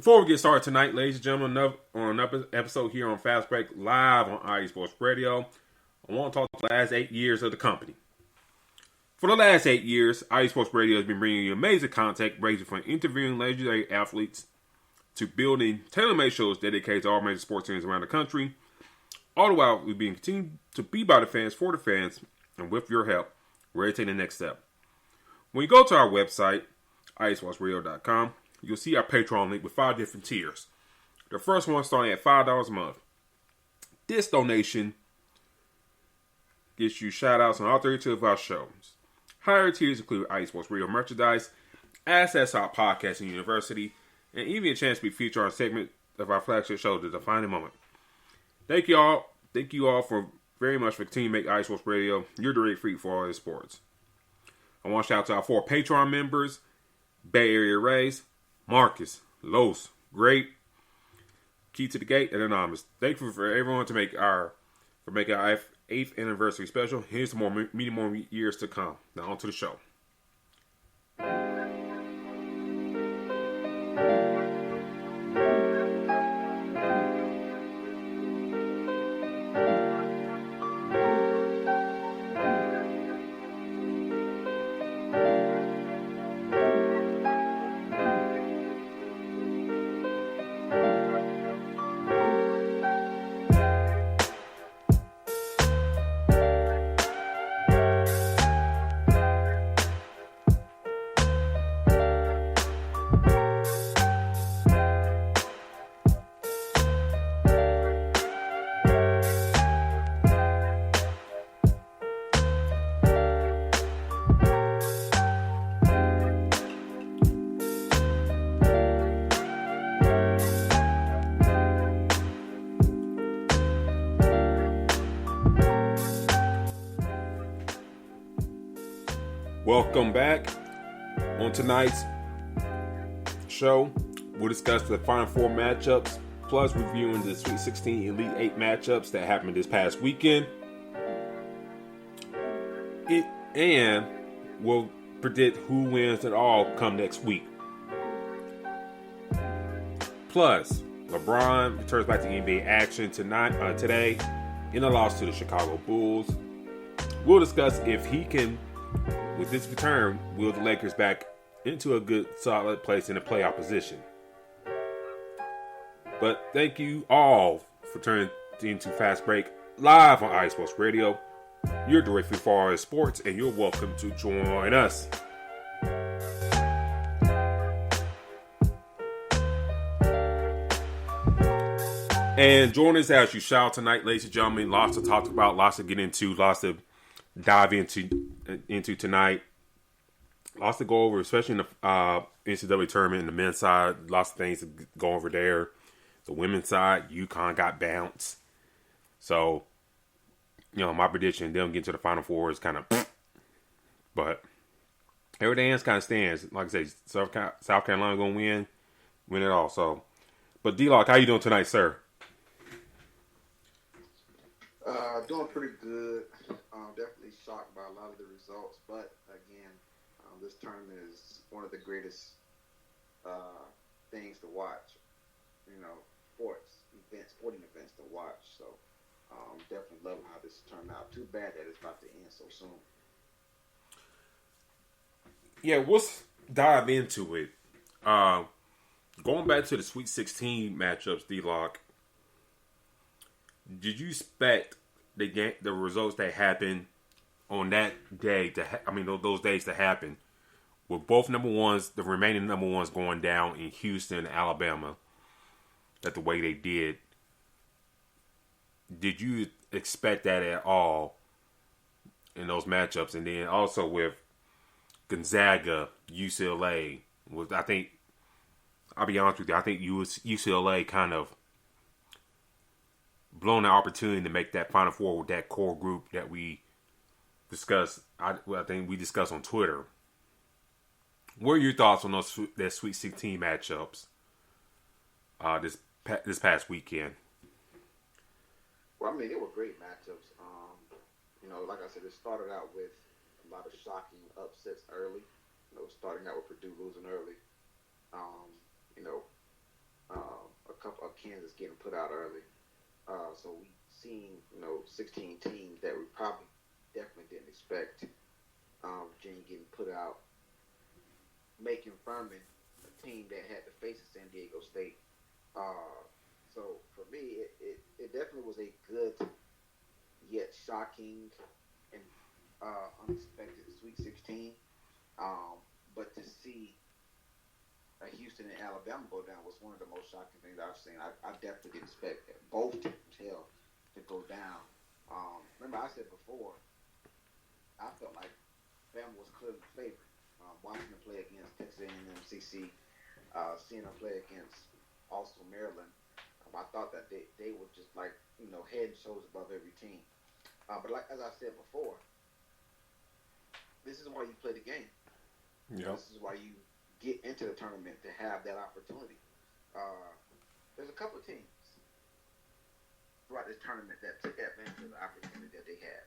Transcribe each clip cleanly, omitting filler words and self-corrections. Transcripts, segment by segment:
Before we get started tonight, ladies and gentlemen, on another episode here on Fast Break live on IE Sports Radio, I want to talk about the last 8 years of the company. For the last 8 years, IE Sports Radio has been bringing you amazing content ranging from interviewing legendary athletes to building tailor-made shows dedicated to all major sports teams around the country. All the while, we've been continuing to be by the fans, for the fans, and with your help, we're ready to take the next step. When you go to our website, iesportsradio.com, you'll see our Patreon link with 5 different tiers. The first one starting at $5 a month. This donation gets you shout-outs on all 32 of our shows. Higher tiers include IE Sports Radio merchandise, access to our podcasting university, and even a chance to be featured on a segment of our flagship show, The Defining Moment. Thank you all for very much for continuing to make IE Sports Radio your direct feed for all the sports. I want to shout out to our 4 Patreon members: Bay Area Rays, Marcus, Los, Great, Key to the Gate, and Anonymous. Thank you for everyone to make our 8th anniversary special. Here's many more years to come. Now on to the show. Welcome back. On tonight's show, we'll discuss the Final Four matchups, plus reviewing the Sweet 16 Elite 8 matchups that happened this past weekend. And we'll predict who wins it all come next week. Plus, Lebron returns back to NBA action today in a loss to the Chicago Bulls. We'll discuss if he can, with this return, will the Lakers back into a good, solid place in the playoff position. But thank you all for turning into Fast Break live on IE Sports Radio. You're direct feed for all sports, and you're welcome to join us. And join us as you shout tonight, ladies and gentlemen. Lots to talk about, lots to get into, lots to dive into tonight. Lots to go over, especially in the NCAA tournament, in the men's side. Lots of things to go over there. The women's side, UConn got bounced. So, my prediction, they'll get to the Final Four is kind of, but everything else kind of stands. Like I say, South Carolina going to win it all. So, but D-Lock, how you doing tonight, sir? Doing pretty good. Definitely shocked by a lot of the results, but again, this tournament is one of the greatest things to watch. Sporting events to watch. So, definitely loving how this turned out. Too bad that it's about to end so soon. Yeah, let's dive into it. Going back to the Sweet 16 matchups, D-Lock, did you expect the results that happened on that day those days to happen, with both the remaining number ones going down in Houston and Alabama, that the way they did? Did you expect that at all in those matchups? And then also with Gonzaga, UCLA, I'll be honest with you, I think UCLA kind of blown the opportunity to make that Final Four with that core group that we discussed. I think we discussed on Twitter. What are your thoughts on that Sweet 16 matchups this past weekend? Well, they were great matchups. Like I said, it started out with a lot of shocking upsets early. Starting out with Purdue losing early. Kansas getting put out early. So we seen 16 teams that we probably definitely didn't expect. Virginia getting put out, making Furman a team that had to face San Diego State. So for me, it definitely was a good yet shocking and unexpected Sweet 16. But to see Houston and Alabama go down was one of the most shocking things I've seen. I definitely didn't expect both teams to go down. Remember I said before, I felt like Bama was clearly favored. Watching them play against Texas A&M, CC, seeing them play against also Maryland, I thought that they were just like head and shoulders above every team. But like as I said before, this is why you play the game. Yep. This is why you get into the tournament to have that opportunity. There's a couple of teams throughout this tournament that took advantage of the opportunity that they had.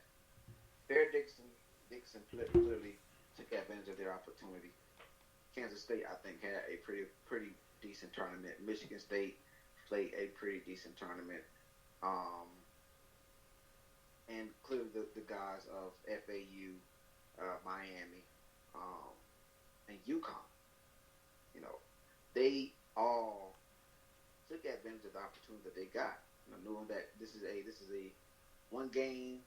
Dixon clearly took advantage of their opportunity. Kansas State, I think, had a pretty decent tournament. Michigan State played a pretty decent tournament. And clearly the guys of FAU, Miami, and UConn, they all took advantage of the opportunity that they got. Knowing that this is a one game,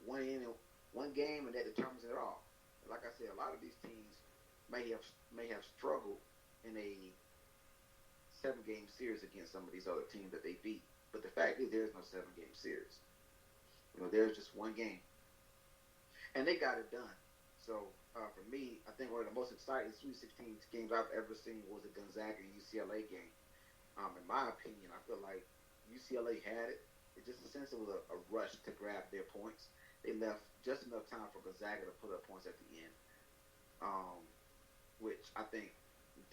and that determines it all. Like I said, a lot of these teams may have struggled in a 7-game series against some of these other teams that they beat. But the fact is, there's no 7-game series. There's just one game, and they got it done. So for me, I think one of the most exciting Sweet 16 games I've ever seen was the Gonzaga and UCLA game. In my opinion, I feel like UCLA had it. It's just a sense of a rush to grab their points. They left just enough time for Gonzaga to put up points at the end, which I think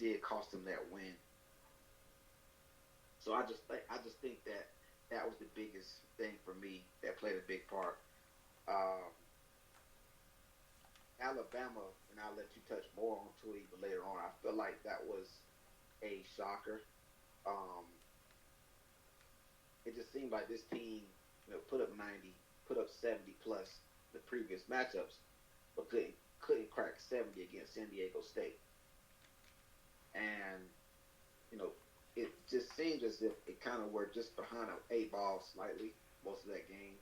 did cost them that win. So I just think that was the biggest thing for me that played a big part. Alabama, and I'll let you touch more on to it even later on. I feel like that was a shocker. It just seemed like this team, put up 90, put up 70 plus the previous matchups, but couldn't crack 70 against San Diego State. And it just seems as if it kind of were just behind an 8 ball slightly most of that game.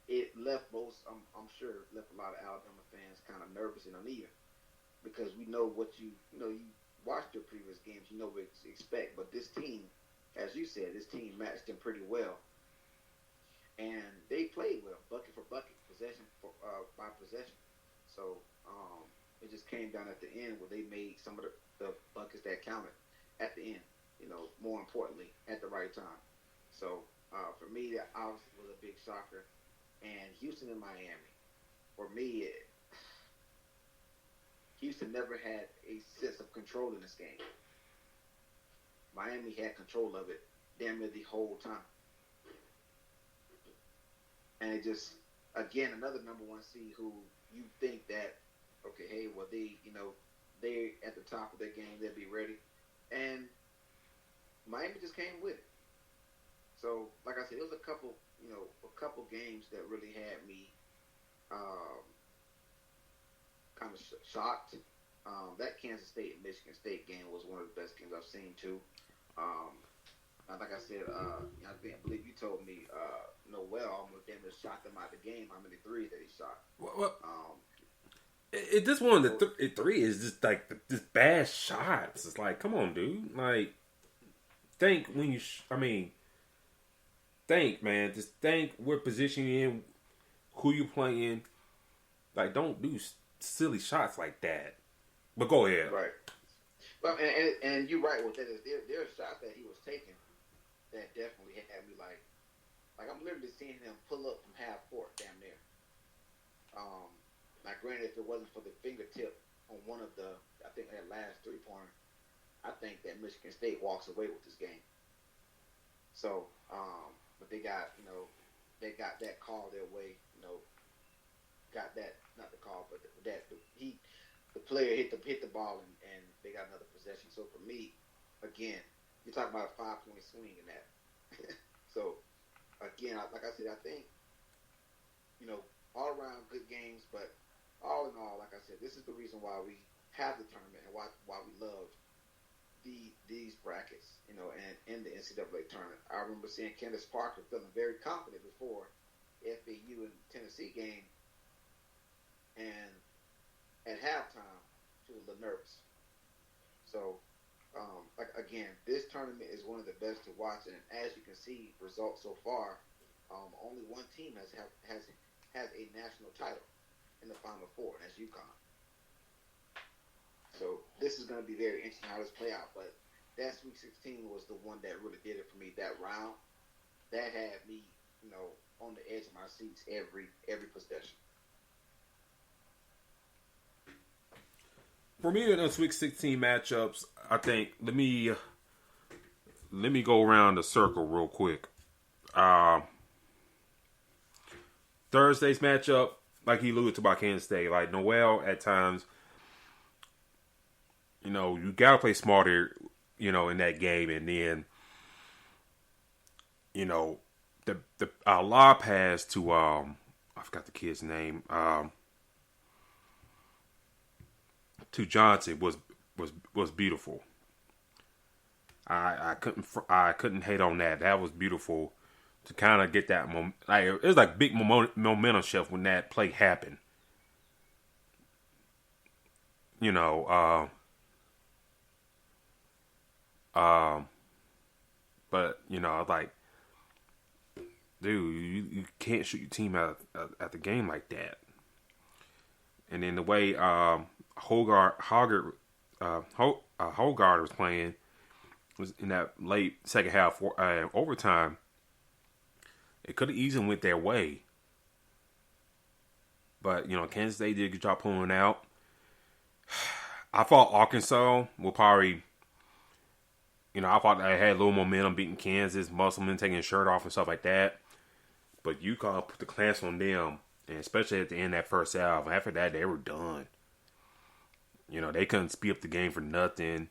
It left I'm sure left a lot of Alabama fans kind of nervous and uneven because we know what you watched your previous games, you know what to expect. But this team, as you said, this team matched them pretty well, and they played well, bucket for bucket, possession by possession. So it just came down at the end where they made some of the buckets that counted at the end. More importantly, at the right time. So for me, that obviously was a big shocker. And Houston and Miami, for me, Houston never had a sense of control in this game. Miami had control of it damn near the whole time. And it just, again, another number one seed who you think that, okay, hey, well, they're at the top of their game, they'll be ready. And Miami just came with it. So, like I said, it was a couple games that really had me kind of shocked. That Kansas State and Michigan State game was one of the best games I've seen too. Like I said, I believe you told me Noel almost damn near shot them out of the game. How many threes that he shot? Well, this one of the three is just like just bad shots. It's like, come on, dude. Like, think when you. Think, man. Just think what position you're in, who you playing. Like, don't do silly shots like that. But go ahead. Right. Well, and you're right with that. There are shots that he was taking that definitely had me like I'm literally seeing him pull up from half court, damn near. Now, granted, if it wasn't for the fingertip on one of the, I think that last 3-pointer, I think that Michigan State walks away with this game. So, but they got that call their way, got that, not the call, but the player hit the ball and they got another possession. So for me, again, you're talking about a 5-point swing in that. So again, like I said, I think all around good games, but all in all, like I said, this is the reason why we have the tournament and why we love these brackets, and in the NCAA tournament. I remember seeing Candace Parker feeling very confident before FAU and Tennessee game, and at halftime she was a little nervous. So, again, this tournament is one of the best to watch, and as you can see, results so far, only one team has a national title in the Final Four, and that's UConn. So this is going to be very interesting how this play out. But that Sweet 16 was the one that really did it for me. That round, that had me, on the edge of my seats every possession. For me, in the Sweet 16 matchups, I think let me go around the circle real quick. Thursday's matchup, like he alluded to about Kansas State, like Noel at times, you gotta play smarter, in that game, and then, the law pass to I forgot the kid's name, to Johnson was beautiful. I couldn't hate on that. That was beautiful to kind of get that it was like big momentum shift when that play happened. But like, dude, you can't shoot your team out at the game like that. And then the way Hogard was playing was in that late second half overtime. It could have easily went their way, but Kansas State did a good job pulling it out. I thought Arkansas will probably, I thought they had a little momentum beating Kansas, Musselman taking his shirt off and stuff like that. But UConn put the clamps on them, and especially at the end of that first half. After that, they were done. They couldn't speed up the game for nothing.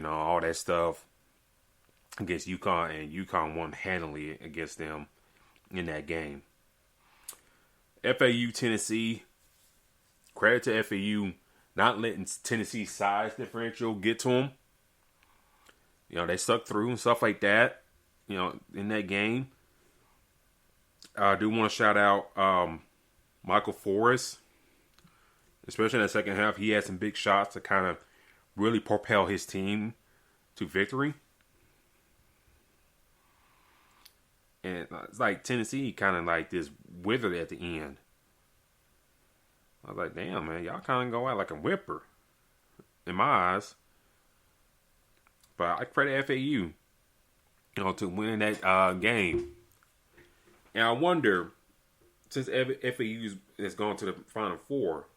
All that stuff against UConn, and UConn won handily against them in that game. FAU, Tennessee, credit to FAU not letting Tennessee's size differential get to them. They stuck through and stuff like that, in that game. I do want to shout out Michael Forrest, especially in the second half. He had some big shots to kind of really propel his team to victory. And it's like Tennessee kind of like this withered at the end. I was like, damn, man, y'all kind of go out like a whipper in my eyes. But I credit FAU, to winning that game. And I wonder, since FAU has gone to the Final Four,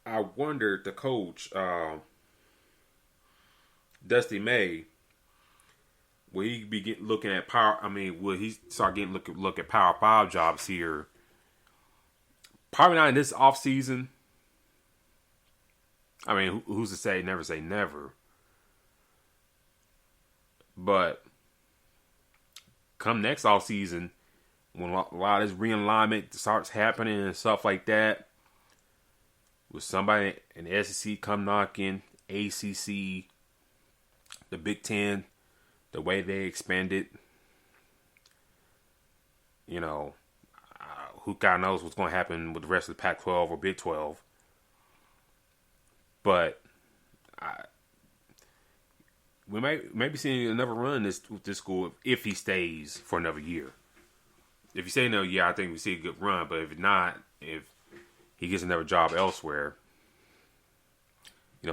I wonder the coach, Dusty May, will he be looking at will he start getting look at Power 5 jobs here? Probably not in this offseason. Who's to say? Never say never. But come next offseason, when a lot of this realignment starts happening and stuff like that, with somebody in the SEC come knocking, ACC, the Big Ten, the way they expanded, who God knows what's going to happen with the rest of the Pac-12 or Big 12. But we may be seeing another run with this school if he stays for another year. If you say no, I think we see a good run. But if not, if he gets another job elsewhere,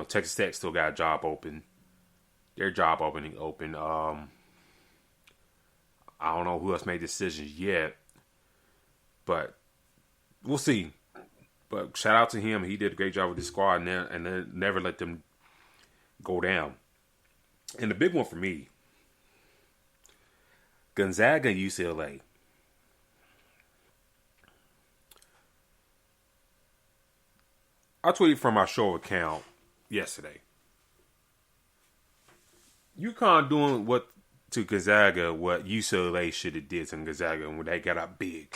Texas Tech still got a job open. Their job opening open. I don't know who else made decisions yet, but we'll see. But shout out to him. He did a great job with this squad and then never let them go down. And the big one for me, Gonzaga, UCLA. I tweeted from my show account yesterday. UConn doing what to Gonzaga what UCLA should have did to Gonzaga when they got up big.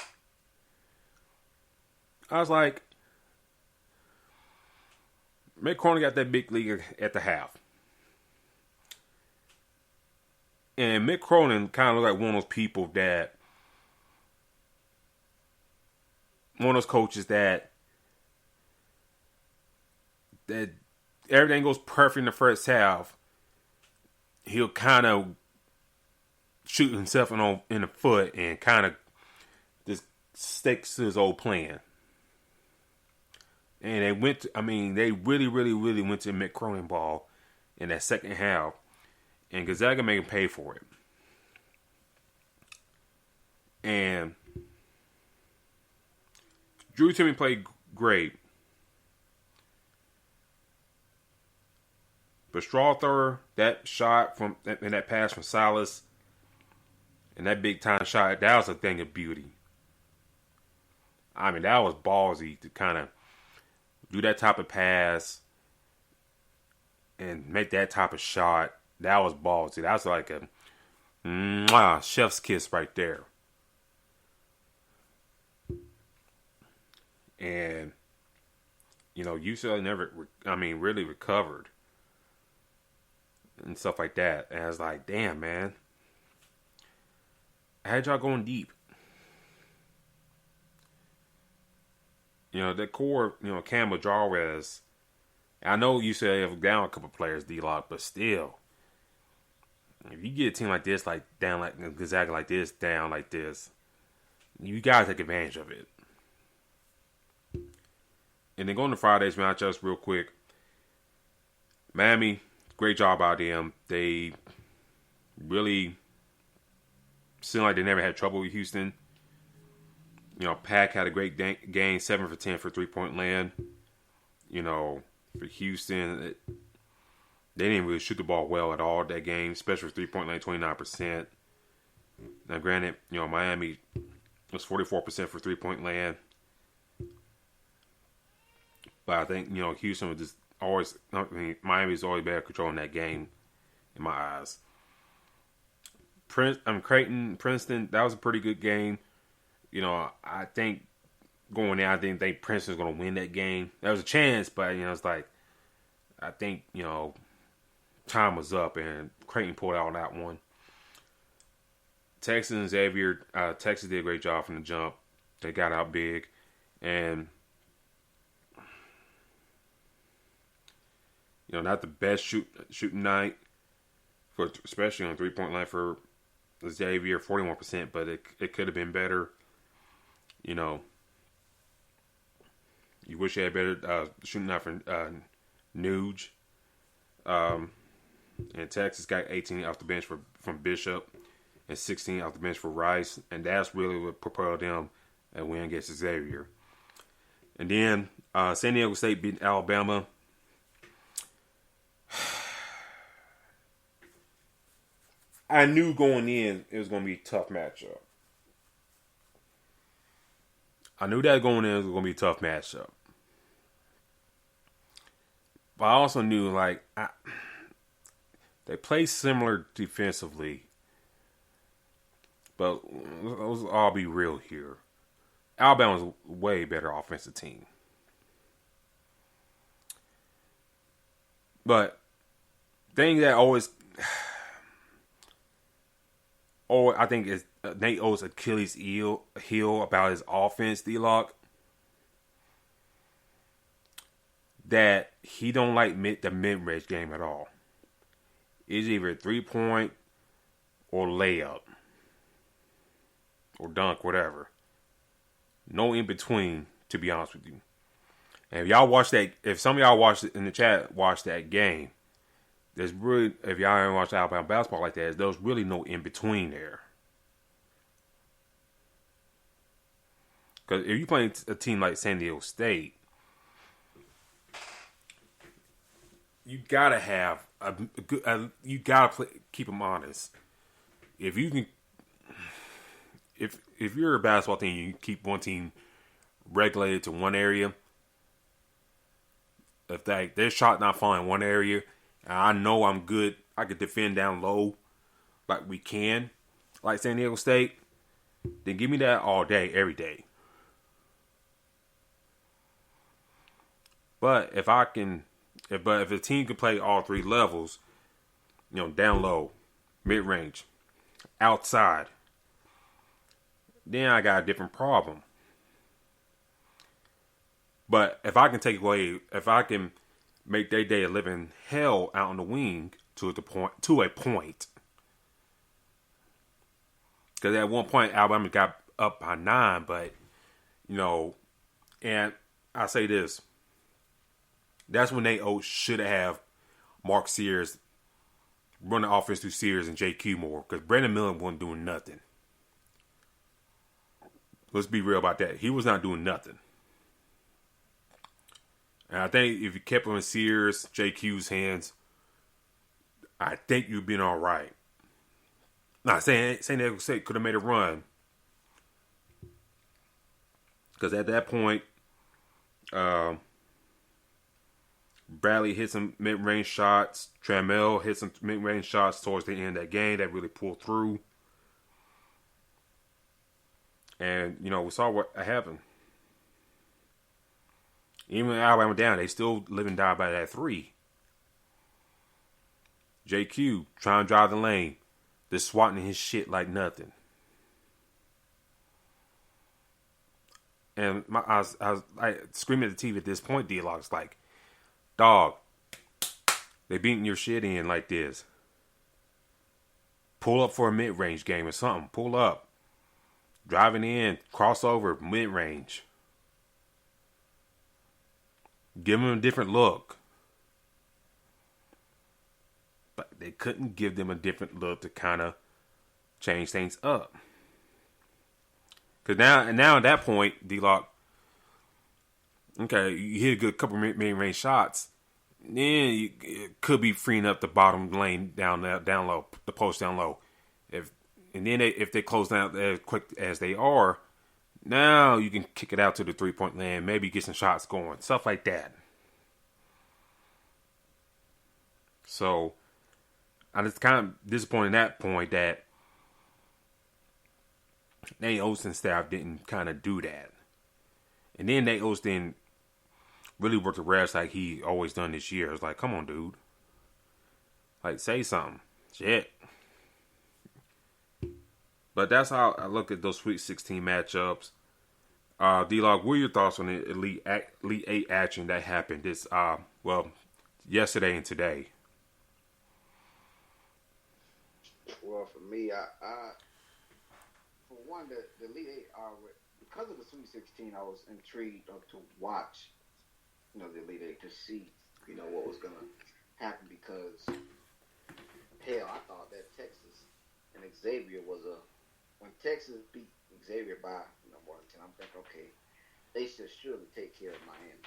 I was like, Mick Cronin got that big lead at the half. And Mick Cronin kind of looked like one of those people that, one of those coaches that everything goes perfect in the first half. He'll kind of shoot himself in the foot and kind of just sticks to his old plan. And they really, really, really went to Mick Cronin ball in that second half. And Gonzaga made him pay for it. And Drew Timme played great. But Strawther, that shot and that pass from Silas, and that big time shot, that was a thing of beauty. I mean, that was ballsy to kind of do that type of pass and make that type of shot. That was ballsy. That was like a chef's kiss right there. And, UCLA really recovered and stuff like that. And I was like, damn, man. I had y'all going deep. That core, Campbell Jarvis. I know UCLA have down a couple players, D-Lock, but still. If you get a team like this, like down like Gonzaga like this, down like this, you gotta take advantage of it. And then going to Friday's matchups real quick. Miami, great job out of them. They really seem like they never had trouble with Houston. Pack had a great game, 7 for 10 for 3-point land. For Houston, they didn't really shoot the ball well at all that game, especially for 3-point land, 29%. Now, granted, Miami was 44% for 3-point land. But I think, Houston was just always, Miami's always better controlling that game in my eyes. Creighton, Princeton, that was a pretty good game. I think going there, I didn't think Princeton was going to win that game. There was a chance, but, it's like, I think, time was up and Creighton pulled out on that one. Texas and Xavier, Texas did a great job from the jump. They got out big. And, not the best shooting night, especially on 3-point line for Xavier, 41%, but it could have been better. You wish you had better shooting night for Nuge. And Texas got 18 off the bench from Bishop and 16 off the bench for Rice. And that's really what propelled them and win against Xavier. And then San Diego State beat Alabama. I knew going in it was going to be a tough matchup. But I also knew, they play similar defensively. But let's all be real here. Alabama's a way better offensive team. But thing that I think is Nate Oates' Achilles heel about his offense, D-Lock, that he don't like the mid-range game at all. It's either 3-point or layup or dunk, whatever. No in between, to be honest with you. And if some of y'all watched it in the chat, watched that game, there's really, if y'all haven't watched Alabama basketball like that, there's really no in between there. Because if you're playing a team like San Diego State, you gotta have you gotta keep them honest. If you can, if you're a basketball team, you keep one team regulated to one area. If their shot not falling in one area, and I know I'm good, I could defend down low like we can, like San Diego State, then give me that all day, every day. But if a team can play all three levels, down low, mid range, outside, then I got a different problem. But if I can make their day a living hell out on the wing to a point, because at one point Alabama got up by 9, but and I say this, that's when they should have Mark Sears run the offense through Sears and JQ more, because Brandon Miller wasn't doing nothing. Let's be real about that. He was not doing nothing. And I think if you kept him in Sears, JQ's hands, I think you'd been all right. Not saying San Diego State could have made a run, because at that point, Bradley hit some mid-range shots. Trammell hit some mid-range shots towards the end of that game that really pulled through. And, we saw what happened. Even when Alabama down, they still live and die by that 3. JQ trying to drive the lane. They're swatting his shit like nothing. And I was like screaming at the TV at this point, D-Lock's like, dog, they beating your shit in like this. Pull up for a mid-range game or something. Pull up. Driving in, crossover, mid-range. Give them a different look. But they couldn't give them a different look to kind of change things up. Because now at that point, D-Lock, okay, you hit a good couple mid-range shots. Then you could be freeing up the bottom lane down low, the post down low. If they close down as quick as they are, now you can kick it out to the 3-point land, maybe get some shots going, stuff like that. So I was kind of disappointed at that point that Nate Oates' staff didn't kind of do that. And then Nate Oates didn't really work the refs like he always done this year. It's like, come on, dude. Like, say something. Shit. But that's how I look at those Sweet 16 matchups. D-Log, what are your thoughts on the Elite 8 action that happened yesterday and today? Well, for me, for one, the Elite 8 because of the Sweet 16, I was intrigued to watch, the Elite 8 to see, what was going to happen, because, hell, I thought that Texas and Xavier when Texas beat Xavier by, more than 10, I'm thinking, okay, they should surely take care of Miami.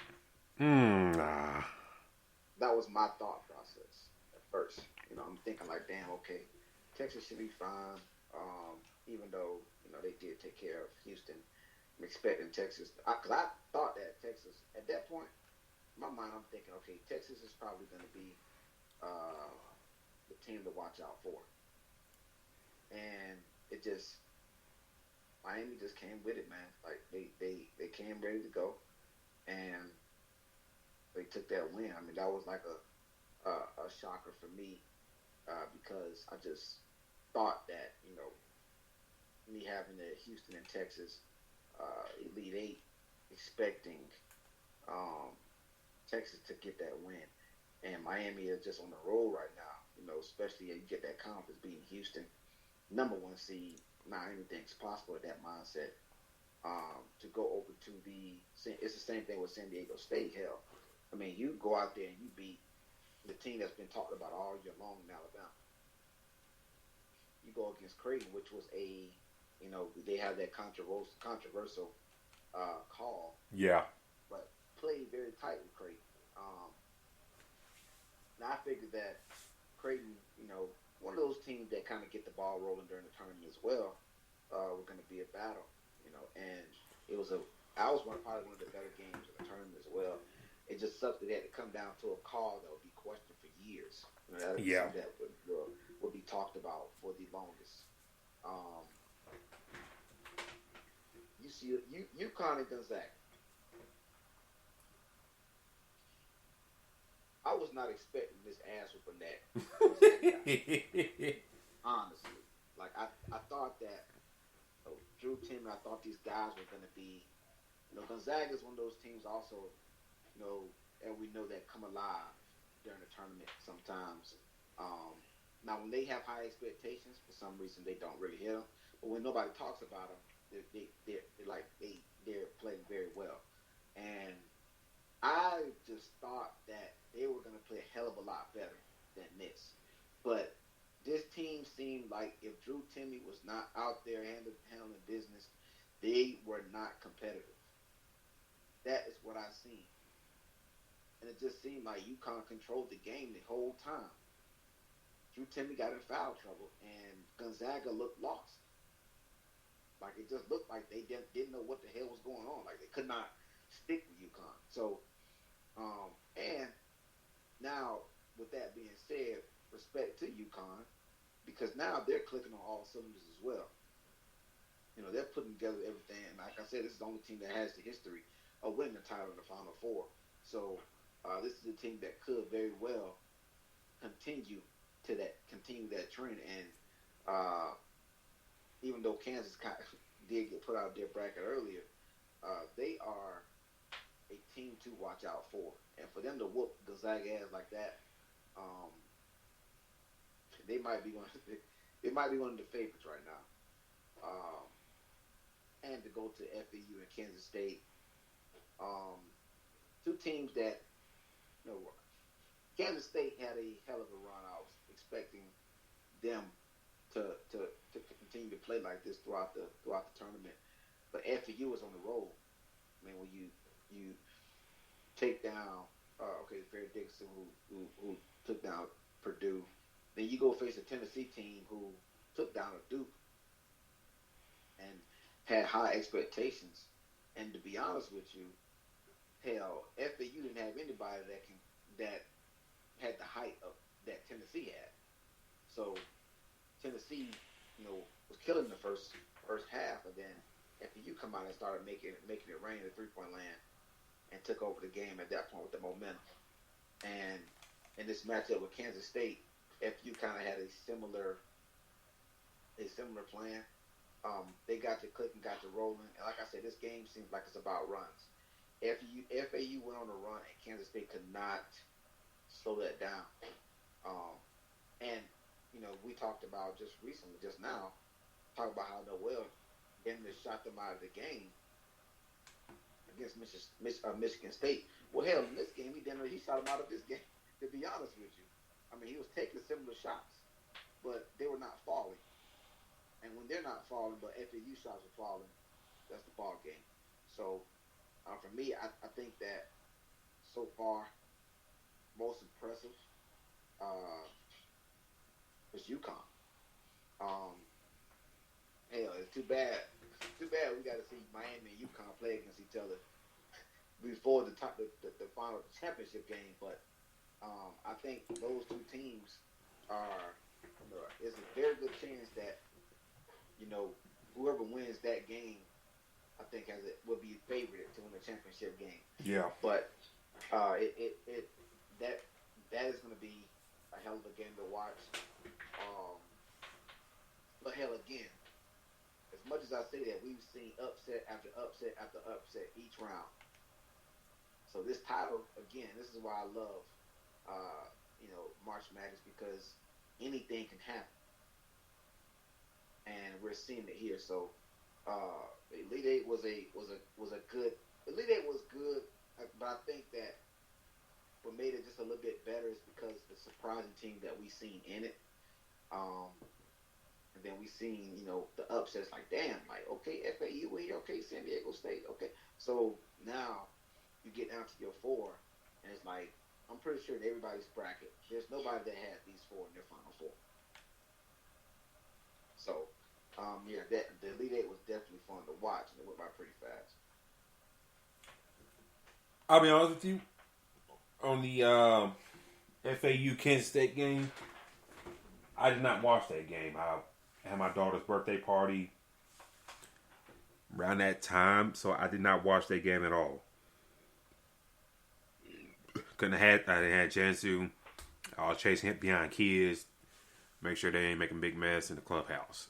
That was my thought process at first. I'm thinking like, damn, okay, Texas should be fine. Even though, they did take care of Houston. I'm expecting Texas, because I thought that Texas, at that point, in my mind, I'm thinking, okay, Texas is probably going to be the team to watch out for. And Miami just came with it, man. Like, they came ready to go, and they took that win. I mean, that was like a shocker for me, because I just thought that, me having the Houston and Texas Elite 8, expecting Texas to get that win. And Miami is just on the roll right now, especially if you get that conference beating Houston, number 1 seed. Now anything's possible with that mindset. To go over to it's the same thing with San Diego State. Hell, I mean, you go out there and you beat the team that's been talked about all year long in Alabama. You go against Creighton, which was they have that controversial call. Yeah. But played very tight with Creighton. Now I figured that Creighton, one of those teams that kind of get the ball rolling during the tournament as well, were going to be a battle, and it was probably one of the better games of the tournament as well. It just sucked that it had to come down to a call that would be questioned for years. That talked about for the longest. Um, UConn and Gonzaga. I was not expecting this ass whooping that Gonzaga. Honestly, like I thought that Drew Timme, I thought these guys were going to be, Gonzaga is one of those teams also, and we know that come alive during the tournament sometimes. Now, when they have high expectations, for some reason they don't really hit them. But when nobody talks about them, they're playing very well. And I just thought that they were going to play a hell of a lot better than this. But this team seemed like if Drew Timme was not out there handling business, they were not competitive. That is what I've seen. And it just seemed like UConn controlled the game the whole time. Drew Timme got in foul trouble, and Gonzaga looked lost. Like, it just looked like they didn't know what the hell was going on. Like, they could not stick with UConn. So, and now, with that being said, respect to UConn, because now they're clicking on all cylinders as well. They're putting together everything. And like I said, this is the only team that has the history of winning the title in the Final Four. So, this is a team that could very well continue that trend. And even though Kansas did get put out their bracket earlier, they are a team to watch out for. And for them to whoop Gonzaga ass like that, they might be one of the favorites right now. And to go to FAU and Kansas State, two teams that Kansas State had a hell of a run. I was expecting them to continue to play like this throughout the tournament, but FAU was on the roll. I mean, when you take down Barry Dixon who took down Purdue, then you go face a Tennessee team who took down a Duke and had high expectations. And to be honest with you, hell, FAU didn't have anybody that had the height of that Tennessee had. So Tennessee, was killing the first half, and then FAU come out and started making it rain at 3-point land and took over the game at that point with the momentum. And in this matchup with Kansas State, FAU kind of had a similar plan. They got to clicking, got to rolling, and like I said, this game seems like it's about runs. FAU went on a run, and Kansas State could not slow that down. And we talked about just now, about how Noel Denver shot them out of the game against Michigan State. Well, hell, in this game, he shot them out of this game, to be honest with you. I mean, he was taking similar shots, but they were not falling. And when they're not falling, but FAU shots are falling, that's the ball game. So, for me, I think that so far, most impressive was UConn. Hell, it's too bad. We got to see Miami and UConn play against each other before the final championship game. But I think those two teams there's a very good chance that whoever wins that game, I think will be favored to win the championship game. Yeah. But that is going to be a hell of a game to watch. But hell, again, as much as I say that, we've seen upset after upset after upset each round. So this title, again, this is why I love March Madness, because anything can happen, and we're seeing it here. So the Elite Eight was good. Elite Eight was good, but I think that what made it just a little bit better is because the surprising team that we seen in it. And then we seen, the upsets, like, damn, like, okay, FAU win, okay, San Diego State, okay. So now you get down to your four, and it's like, I'm pretty sure in everybody's bracket, there's nobody that had these four in their Final Four. So, the Elite Eight was definitely fun to watch, and it went by pretty fast. I'll be honest with you, on the FAU Kansas State game, I did not watch that game. I had my daughter's birthday party around that time, so I did not watch that game at all. I didn't have a chance to. I was chasing behind kids, make sure they ain't making a big mess in the clubhouse.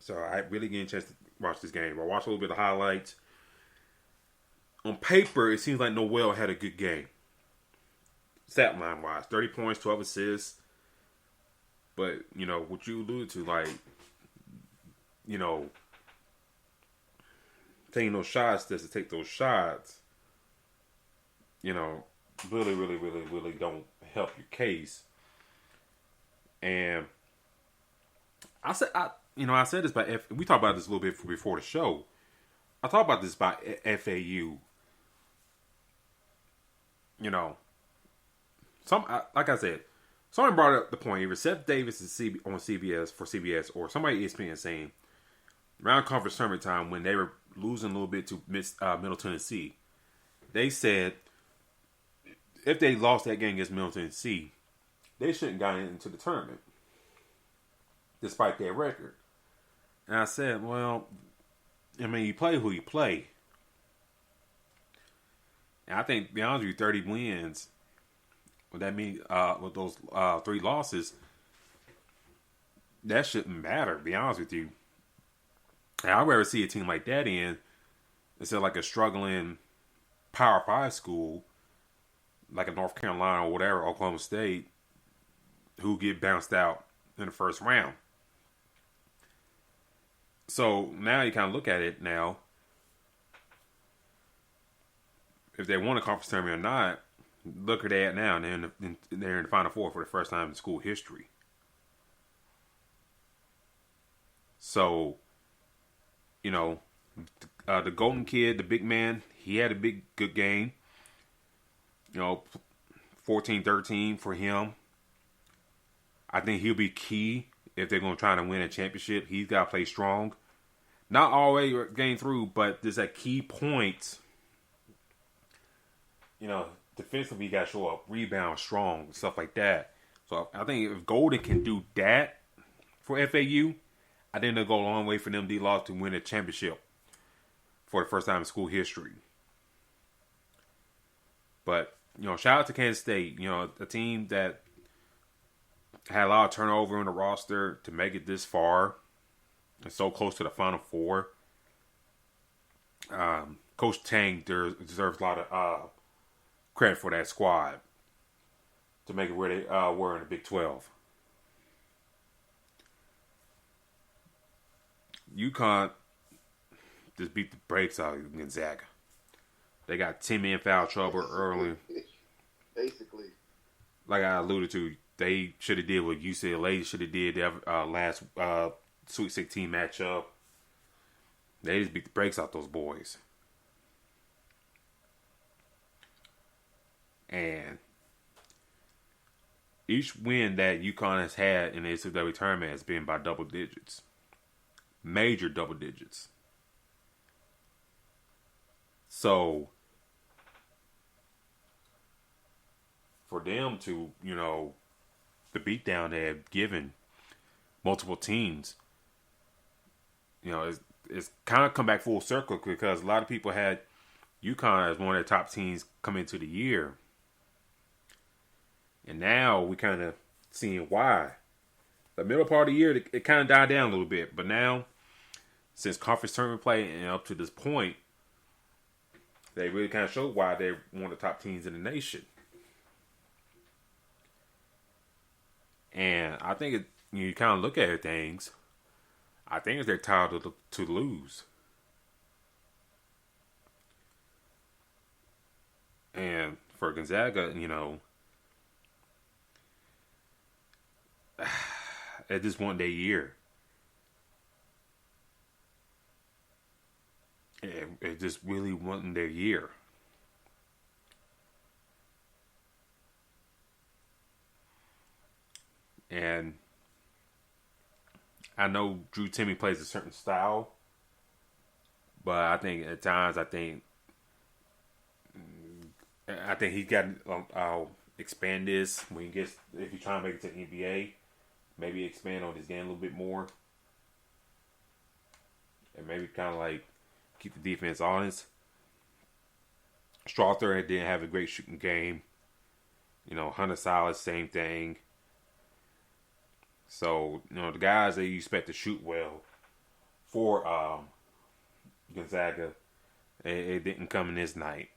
So I really didn't get a chance to watch this game. I watched a little bit of highlights. On paper, it seems like Noel had a good game. Stat line wise, 30 points, 12 assists. But, you know, what you alluded to, like, you know, taking those shots just to take those shots, you know, really don't help your case. And I said this by we talked about this a little bit before the show. I talked about this by FAU. You know, like I said, someone brought up the point. Either Seth Davis is on CBS or somebody at ESPN saying around conference tournament time when they were losing a little bit to Middle Tennessee, they said if they lost that game against Middle Tennessee, they shouldn't have gotten into the tournament despite their record. And I said, well, I mean, you play who you play. And I think, to be honest with you, 30 wins, what that means with those 3 losses, that shouldn't matter, to be honest with you. And I'd rather see a team like that instead of like a struggling Power 5 school, like a North Carolina or whatever, Oklahoma State, who get bounced out in the first round. So now you kind of look at it now. If they won a conference tournament or not, look at that now. And they're in the Final Four for the first time in school history. So, you know, the Golden Kid, the big man, he had a good game. You know, 14-13 for him. I think he'll be key if they're going to try to win a championship. He's got to play strong. Not always getting through, but there's a key point. You know, defensively, you got to show up, rebound strong, stuff like that. So I think if Golden can do that for FAU, I think they'll go a long way for them D-Loss to win a championship for the first time in school history. But, you know, shout out to Kansas State. You know, a team that had a lot of turnover in the roster to make it this far and so close to the Final Four. Coach Tang deserves a lot of credit for that squad to make it where they were in the Big 12. UConn just beat the brakes out of Gonzaga. They got 10-man foul trouble early. Basically. Like I alluded to, they should have did what UCLA should have did their last Sweet 16 matchup. They just beat the brakes out those boys. And each win that UConn has had in the NCAA tournament has been by double digits. Major double digits. So, for them to, you know, the beatdown they have given multiple teams, you know, it's kind of come back full circle because a lot of people had UConn as one of the top teams coming into the year. And now we kind of seeing why. The middle part of the year, it kind of died down a little bit. But now, since conference tournament play and up to this point, they really kind of showed why they're one of the top teams in the nation. And I think you kind of look at things, I think they're tired to lose. And for Gonzaga, you know, it just wasn't their year. It just really wasn't their year. And I know Drew Timme plays a certain style, but I think at times, I think he's got to expand this when he gets, if he's trying to make it to the NBA. maybe expand on his game a little bit more, and maybe kind of like keep the defense honest. Strother didn't have a great shooting game. Hunter Silas, same thing. So, the guys that you expect to shoot well for Gonzaga, it didn't come in this night.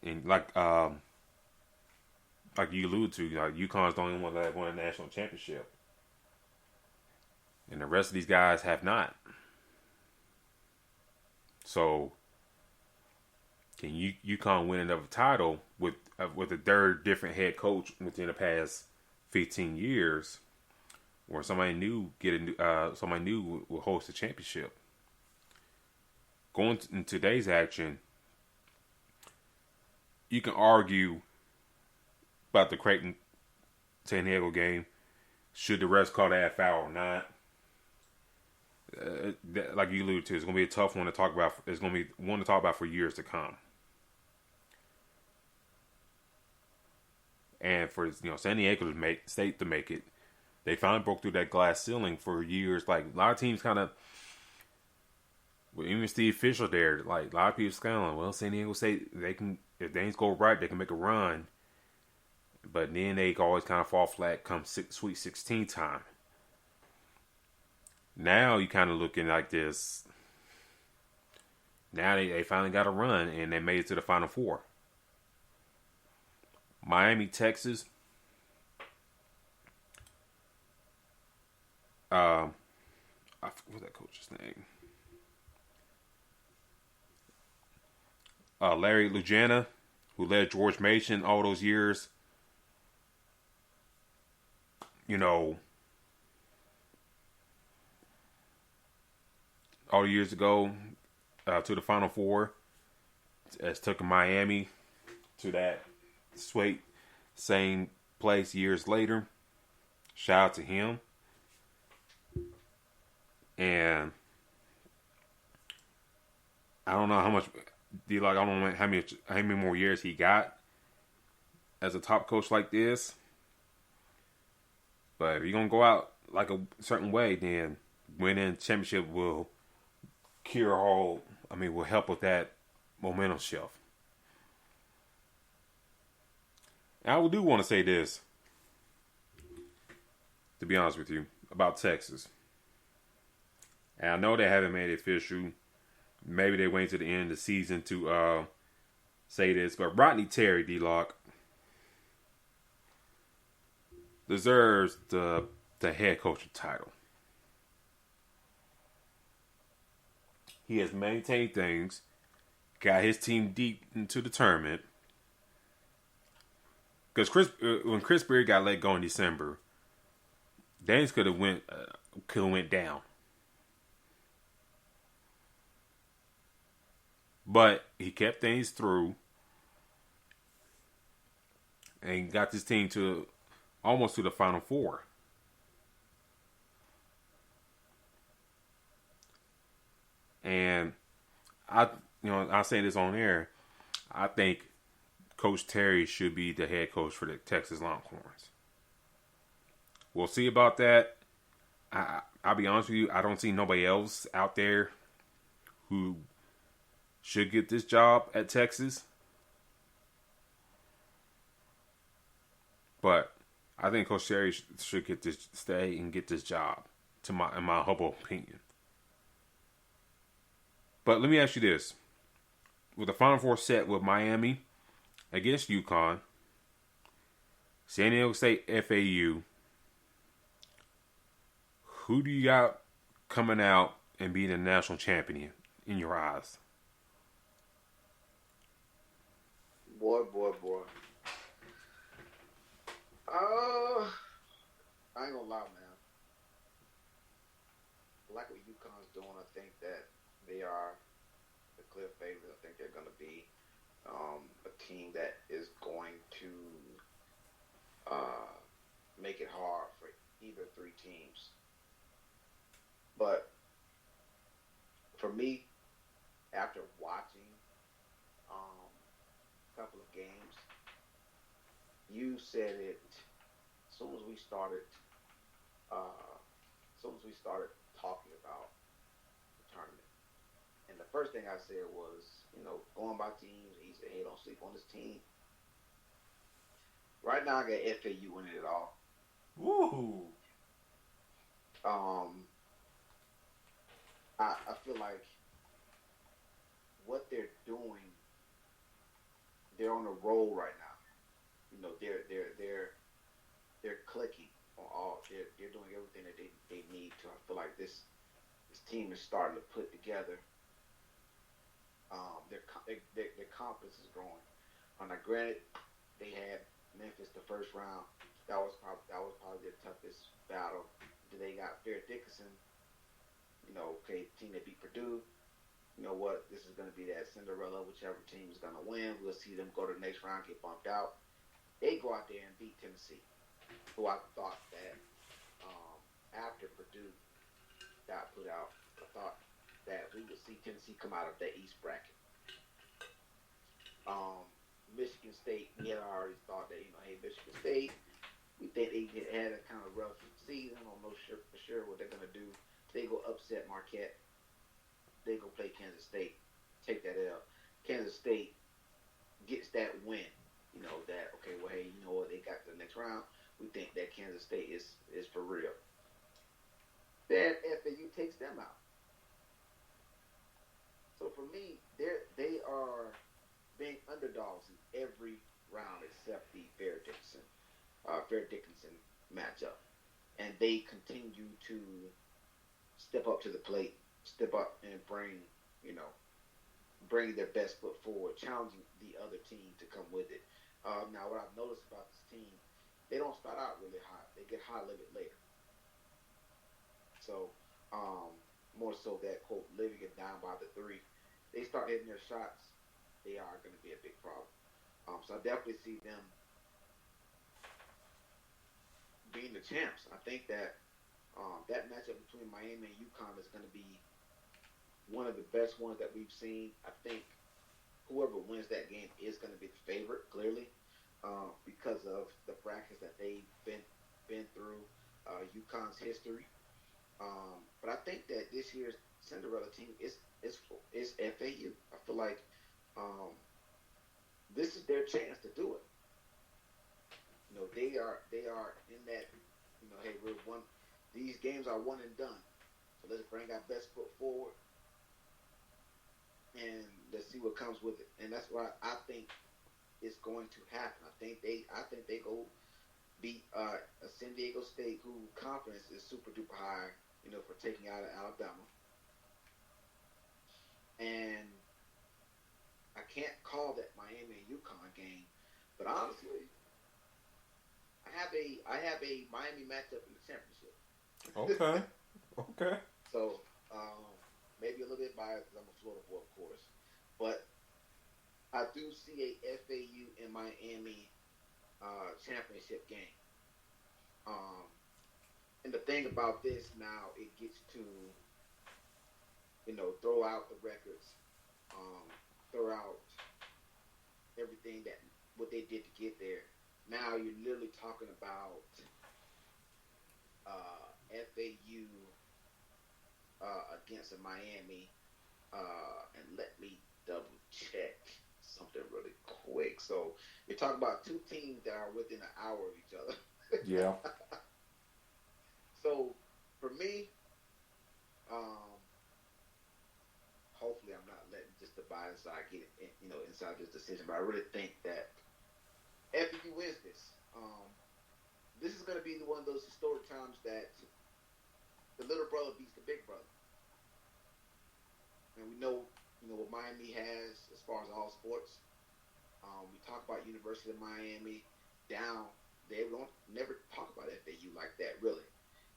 And like you alluded to, UConn's the only one that won a national championship. And the rest of these guys have not. So, can UConn win another title with a third different head coach within the past 15 years, or somebody new will host a championship? Going in today's action, you can argue about the Creighton San Diego game. Should the refs call that foul or not? Like you alluded to, it's going to be a tough one to talk about. It's going to be one to talk about for years to come. And for San Diego State to make it, they finally broke through that glass ceiling. For years. Like a lot of teams kind of, even Steve Fisher there, like a lot of people kind of like, well, San Diego State, they can, if things go right, they can make a run. But then they always kind of fall flat come Sweet 16 time. Now you kind of looking like this. Now they finally got a run and they made it to the Final Four. Miami, Texas. I forgot that coach's name. Larry Lugana, who led George Mason all those years. All the years ago to the Final Four. Has took Miami to that sweet same place years later. Shout out to him. And I don't know how much I don't know how many more years he got as a top coach like this. But if you're gonna go out like a certain way, then winning championship will will help with that momentum shift. And I do want to say this, to be honest with you, about Texas. And I know they haven't made it official. Maybe they wait to the end of the season to say this, but Rodney Terry, D-Lock, deserves the head coaching title. He has maintained things, got his team deep into the tournament. Because when Chris Berry got let go in December, things could have went down. But he kept things through and got this team to almost to the Final Four. And I'll say this on air. I think Coach Terry should be the head coach for the Texas Longhorns. We'll see about that. I'll be honest with you. I don't see nobody else out there who should get this job at Texas. But I think Coach Terry should stay and get this job, in my humble opinion. But let me ask you this. With the Final Four set with Miami against UConn, San Diego State, FAU, who do you got coming out and being a national champion in your eyes? Boy. I ain't gonna lie, man. I like what UConn's doing. I think that they are the clear favorite. I think they're going to be a team that is going to make it hard for either three teams. But for me, after watching a couple of games, you said it soon as we started, uh, as soon as we started talking about the tournament, and the first thing I said was, going by teams. He said, "Hey, don't sleep on this team." Right now, I got FAU winning it all. Woo! I feel like what they're doing, they're on a roll right now. They're clicking on all. They're doing everything that they need to. I feel like this team is starting to put together. Their confidence is growing. Now, granted, they had Memphis the first round. That was probably their toughest battle. They got Fair Dickinson. Team that beat Purdue. You know what? This is going to be that Cinderella. Whichever team is going to win, we'll see them go to the next round, get bumped out. They go out there and beat Tennessee, who I thought that after Purdue got put out, I thought that we would see Tennessee come out of the East bracket. Michigan State, we had already thought that, hey, Michigan State, we think they had a kind of rough season. I don't know for sure what they're going to do. They go upset Marquette. They go play Kansas State, take that L. Kansas State gets that win. Hey, you know what? They got the next round. We think that Kansas State is for real. Then FAU takes them out. So for me, they are being underdogs in every round except the Fair Dickinson matchup, and they continue to step up to the plate, step up and bring their best foot forward, challenging the other team to come with it. Now, what I've noticed about this team, they don't start out really hot. They get hot a little bit later. So, more so that, quote, living it down by the three. They start hitting their shots, they are going to be a big problem. So I definitely see them being the champs. I think that that matchup between Miami and UConn is going to be one of the best ones that we've seen. I think whoever wins that game is going to be the favorite, clearly, because of the brackets that they've been through, UConn's history. But I think that this year's Cinderella team is FAU. I feel like this is their chance to do it. They are in that. Hey, we're one. These games are one and done. So let's bring our best foot forward, and let's see what comes with it. And that's why I think it's going to happen. I think they go beat a San Diego State who confidence is super duper high. For taking out of Alabama. And I can't call that Miami and UConn game, but honestly, I have a Miami matchup in the championship. Okay. So maybe a little bit biased because I'm a Florida boy, of course, but I do see a FAU and Miami championship game. And the thing about this now, it gets to, throw out the records, throw out everything what they did to get there. Now you're literally talking about FAU against a Miami, and let me double check something really quick. So you're talking about two teams that are within an hour of each other. Yeah. So for me, hopefully I'm not letting just the bias side get inside this decision, but I really think that FAU wins this. This is going to be one of those historic times that the little brother beats the big brother, and we know what Miami has as far as all sports. We talk about University of Miami down. They don't never talk about FAU like that, really.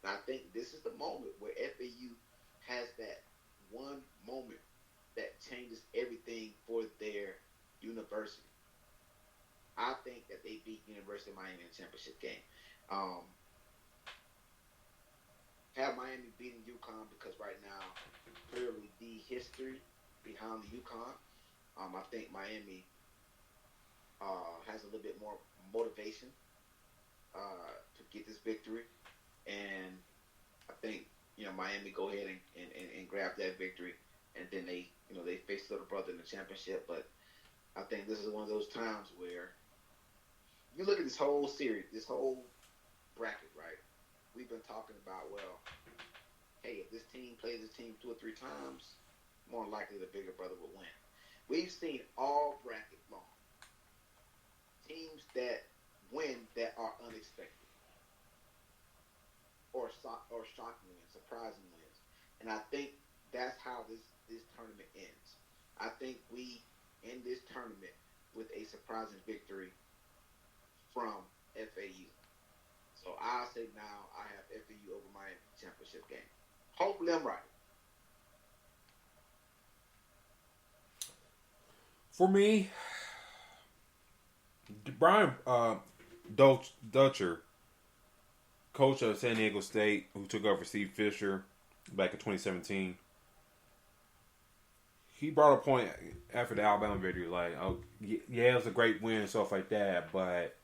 And I think this is the moment where FAU has that one moment that changes everything for their university. I think that they beat University of Miami in the championship game. Have Miami beating UConn because right now, clearly the history behind the UConn, I think Miami has a little bit more motivation to get this victory, and I think Miami go ahead and grab that victory, and then they face little brother in the championship. But I think this is one of those times where you look at this whole series, this whole bracket, right? We've been talking about, well, hey, if this team plays this team 2 or 3 times, more likely the bigger brother will win. We've seen all bracket long teams that win that are unexpected or shocking wins, surprising wins, and I think that's how this tournament ends. I think we end this tournament with a surprising victory from FAU. So I'll say now I have FAU over Miami championship game. Hopefully I'm right. For me, Brian Dutcher, coach of San Diego State, who took over Steve Fisher back in 2017, he brought a point after the Alabama victory, like, oh, yeah, it was a great win and stuff like that, but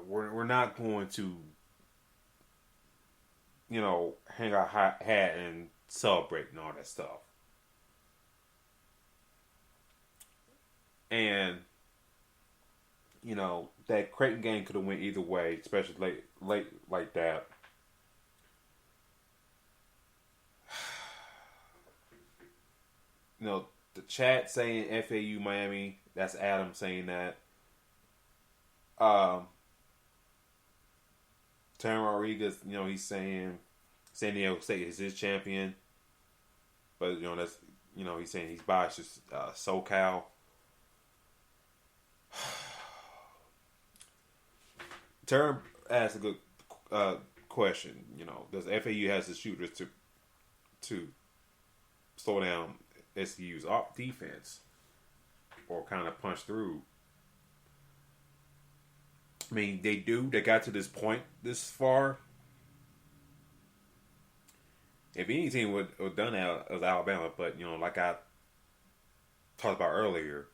we're not going to, hang our hat and celebrate and all that stuff. And, that Creighton game could have went either way, especially late like that. The chat saying FAU Miami, that's Adam saying that. Terry Rodriguez, he's saying San Diego State is his champion. But, that's, he's saying he's biased to SoCal. Terry asked a good question. Does FAU has the shooters to slow down SU's defense or kind of punch through? I mean, they do. They got to this point this far. If any team would have done that, it was Alabama. But, like I talked about earlier,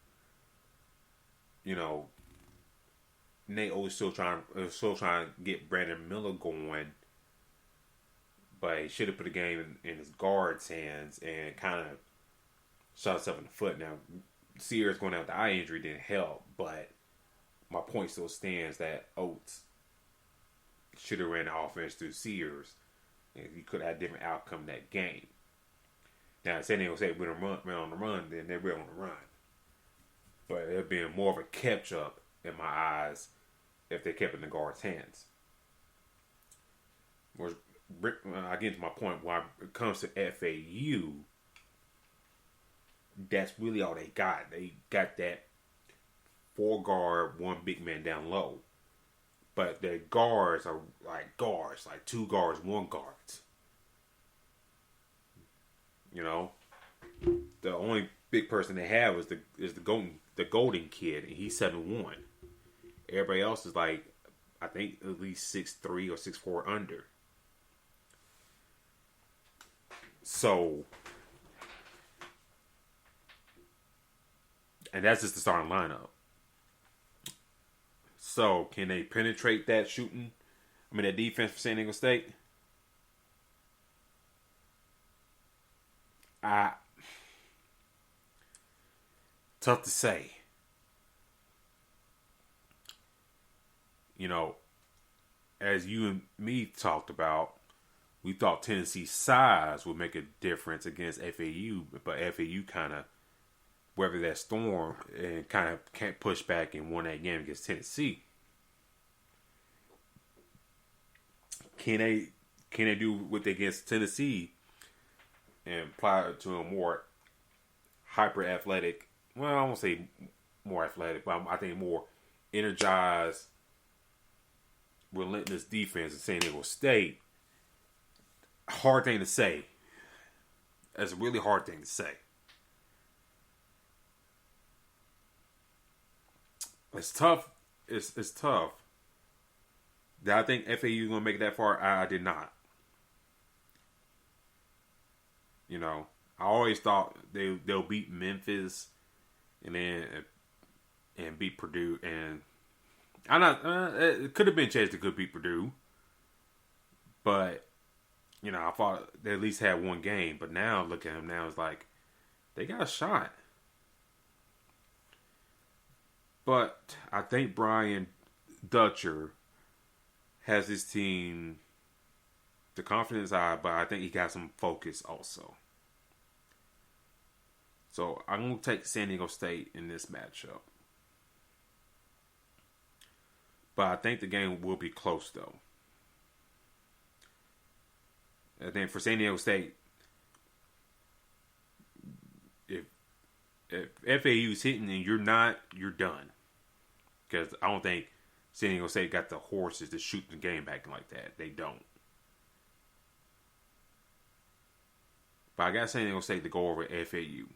Nate always still trying to get Brandon Miller going. But he should have put the game in his guard's hands and kind of shot himself in the foot. Now, Sears going out with the eye injury didn't help, but my point still stands that Oates should have ran the offense through Sears, and he could have had a different outcome in that game. Now, San Diego State went on the run, then they were on the run. But it would have been more of a catch-up in my eyes if they kept it in the guard's hands. Whereas, I get to my point, when it comes to FAU, that's really all they got. They got that 4 guard, 1 big man down low. But their guards are like 2 guards, 1 guards. The only big person they have is the Golden kid, and he's 7'1". Everybody else is like, I think at least 6'3" or 6'4" under. So, and that's just the starting lineup. So, can they penetrate that that defense for San Diego State? Tough to say. As you and me talked about, we thought Tennessee's size would make a difference against FAU, but FAU kind of weathered that storm and kind of can't push back and won that game against Tennessee. Can they do what they against Tennessee and apply it to a more hyper athletic? Well, I won't say more athletic, but I think more energized, relentless defense in San Diego State. Hard thing to say. That's a really hard thing to say. It's tough. It's tough. Did I think FAU was going to make it that far? I did not. I always thought they'll beat Memphis and beat Purdue and I'm not. It could have been chance to could beat Purdue, but I thought they at least had one game. But now look at them. Now it's like they got a shot. But I think Brian Dutcher has his team the confidence high, but I think he got some focus also. So I'm going to take San Diego State in this matchup. But I think the game will be close, though. And then for San Diego State, if FAU's hitting and you're not, you're done. Because I don't think San Diego State got the horses to shoot the game back like that. They don't. But I got San Diego State to go over FAU.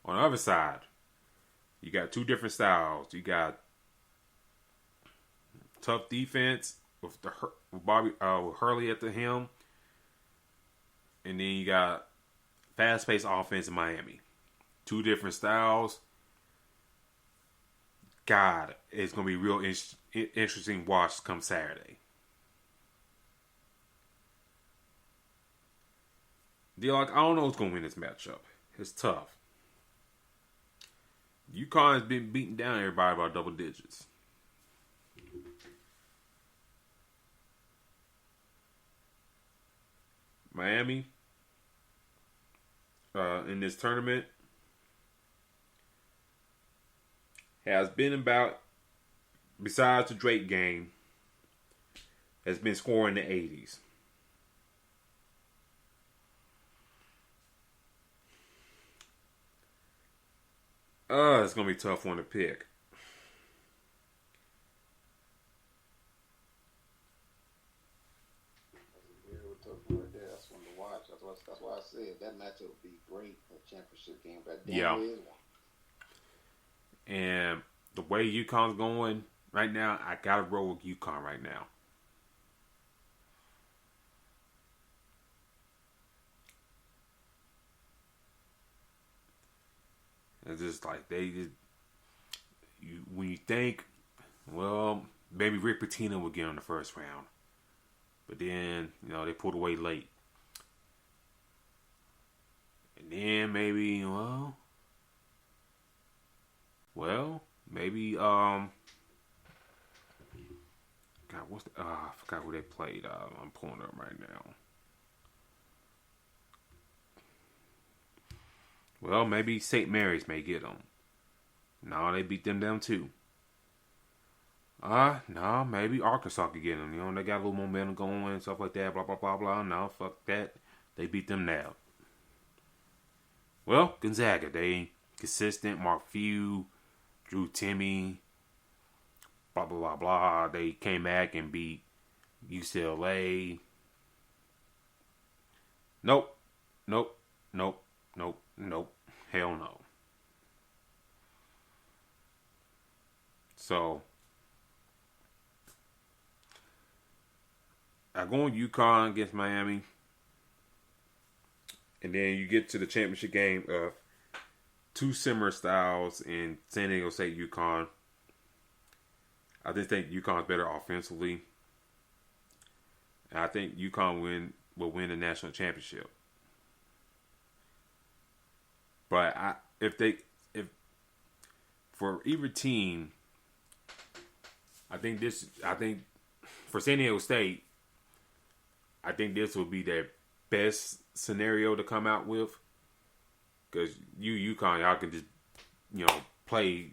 On the other side, you got two different styles. You got tough defense with with Hurley at the helm, and then you got fast-paced offense in Miami. Two different styles. God, it's gonna be real interesting watch come Saturday. I don't know who's gonna win this matchup. It's tough. UConn has been beating down everybody by double digits. Miami, in this tournament, has been about, besides the Drake game, has been scoring in the 80s. It's going to be a tough one to pick. That's why I said that matchup would be great, a championship game. But yeah. Is one. And the way UConn's going right now, I got to roll with UConn right now. It's just like when you think, well, maybe Rick Pitino will get on the first round. But then, they pulled away late. And then maybe, maybe, God, I forgot who they played. I'm pulling up right now. Well, maybe St. Mary's may get them. No, they beat them too. No, maybe Arkansas could get them. They got a little momentum going and stuff like that. Blah, blah, blah, blah. No, fuck that. They beat them now. Well, Gonzaga, they consistent. Mark Few, Drew Timmy, blah, blah, blah, blah. They came back and beat UCLA. Nope. Hell no. So, I go on UConn against Miami. And then you get to the championship game of two similar styles in San Diego State, UConn. I just think UConn's better offensively. And I think UConn will win the national championship. But if for either team, I think for San Diego State, I think this will be their best scenario to come out with, because UConn, y'all can just play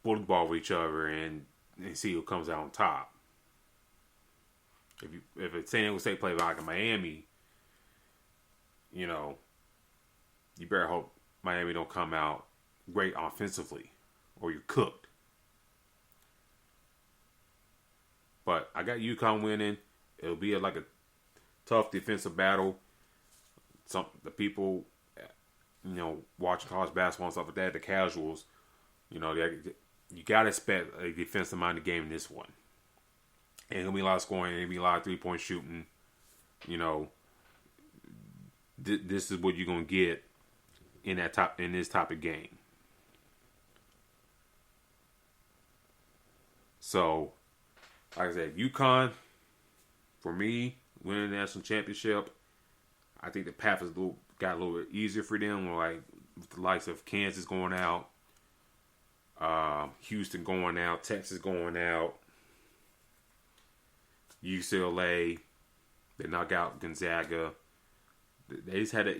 bully ball with each other and see who comes out on top. If it's San Diego State play like in Miami, you better hope Miami don't come out great offensively, or you're cooked. But I got UConn winning. It'll be like a tough defensive battle. The people, watching college basketball and stuff like that, the casuals, you gotta expect a defensive-minded game in this one. And it'll be a lot of scoring. It'll be a lot of three-point shooting. This is what you're gonna get in this type of game. So, like I said, UConn, for me, winning the national championship, I think the path is got a little bit easier for them. Like with the likes of Kansas going out, Houston going out, Texas going out, UCLA, they knock out Gonzaga. They just had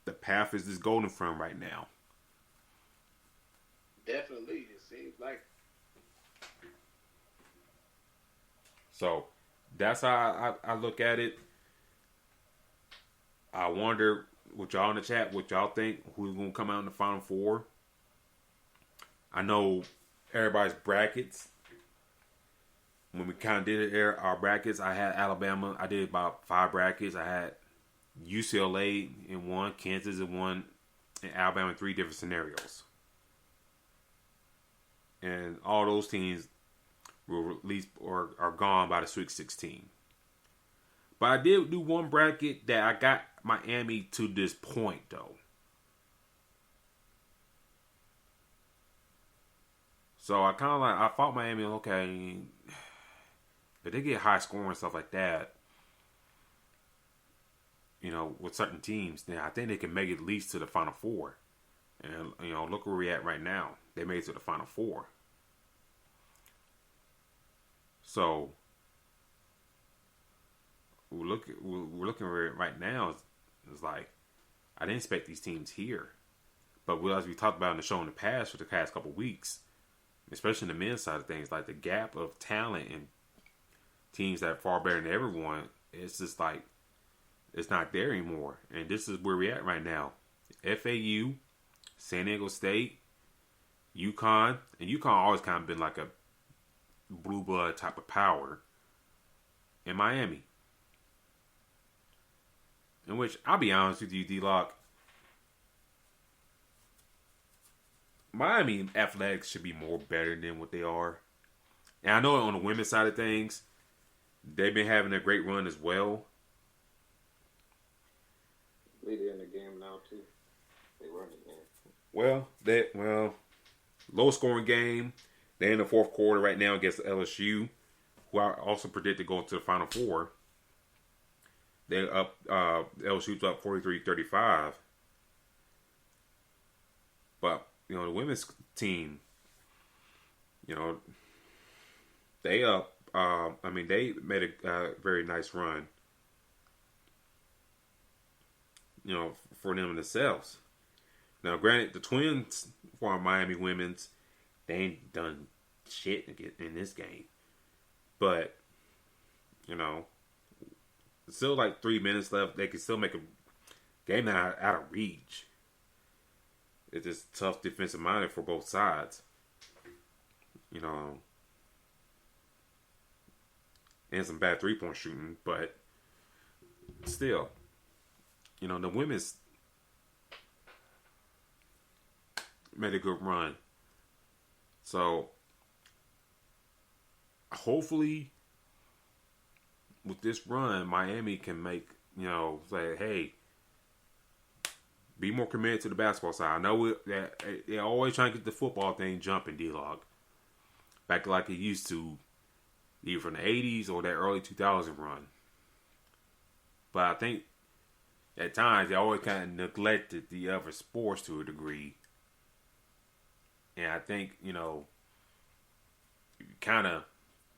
the path is just golden for them right now. Definitely, it seems like. So that's how I look at it. I wonder what y'all in the chat, what y'all think, who's going to come out in the Final Four. I know everybody's brackets. When we kind of did our brackets, I had Alabama. I did about 5 brackets. I had UCLA in one, Kansas in one, and Alabama in 3 different scenarios. And all those teams will release or are gone by the Sweet 16. But I did do one bracket that I got Miami to this point, though. So I kind of I thought Miami, okay, if they get high scoring and stuff like that, with certain teams, then I think they can make it at least to the Final Four. And, look where we're at right now. They made it to the Final Four. So we're looking at it right now. It's like I didn't expect these teams here, but as we talked about in the show in the past for the past couple of weeks, especially in the men's side of things, like the gap of talent and teams that are far better than everyone, it's just like it's not there anymore. And this is where we're at right now. FAU, San Diego State, UConn, and UConn always kind of been like a blue blood type of power, and Miami. In which, I'll be honest with you, D-Lock, Miami athletics should be more better than what they are. And I know on the women's side of things, they've been having a great run as well. They're in the game now too. They run the game. Well, low scoring game. They're in the fourth quarter right now against LSU, who I also predict to go into the Final Four. They're up. LSU's up 43-35. But the women's team, they up. They made a very nice run. For them themselves. Now, granted, the Twins for our Miami women's, they ain't done shit in this game. But, still like 3 minutes left. They can still make a game out of reach. It's just tough defensive minded for both sides. And some bad 3-point shooting. But still, the women's made a good run. So, hopefully, with this run, Miami can make, say, hey, be more committed to the basketball side. I know that they're always trying to get the football thing jumping, D-Log. Back like it used to, either from the 80s or that early 2000 run. But I think at times they always kind of neglected the other sports to a degree. And I think, kind of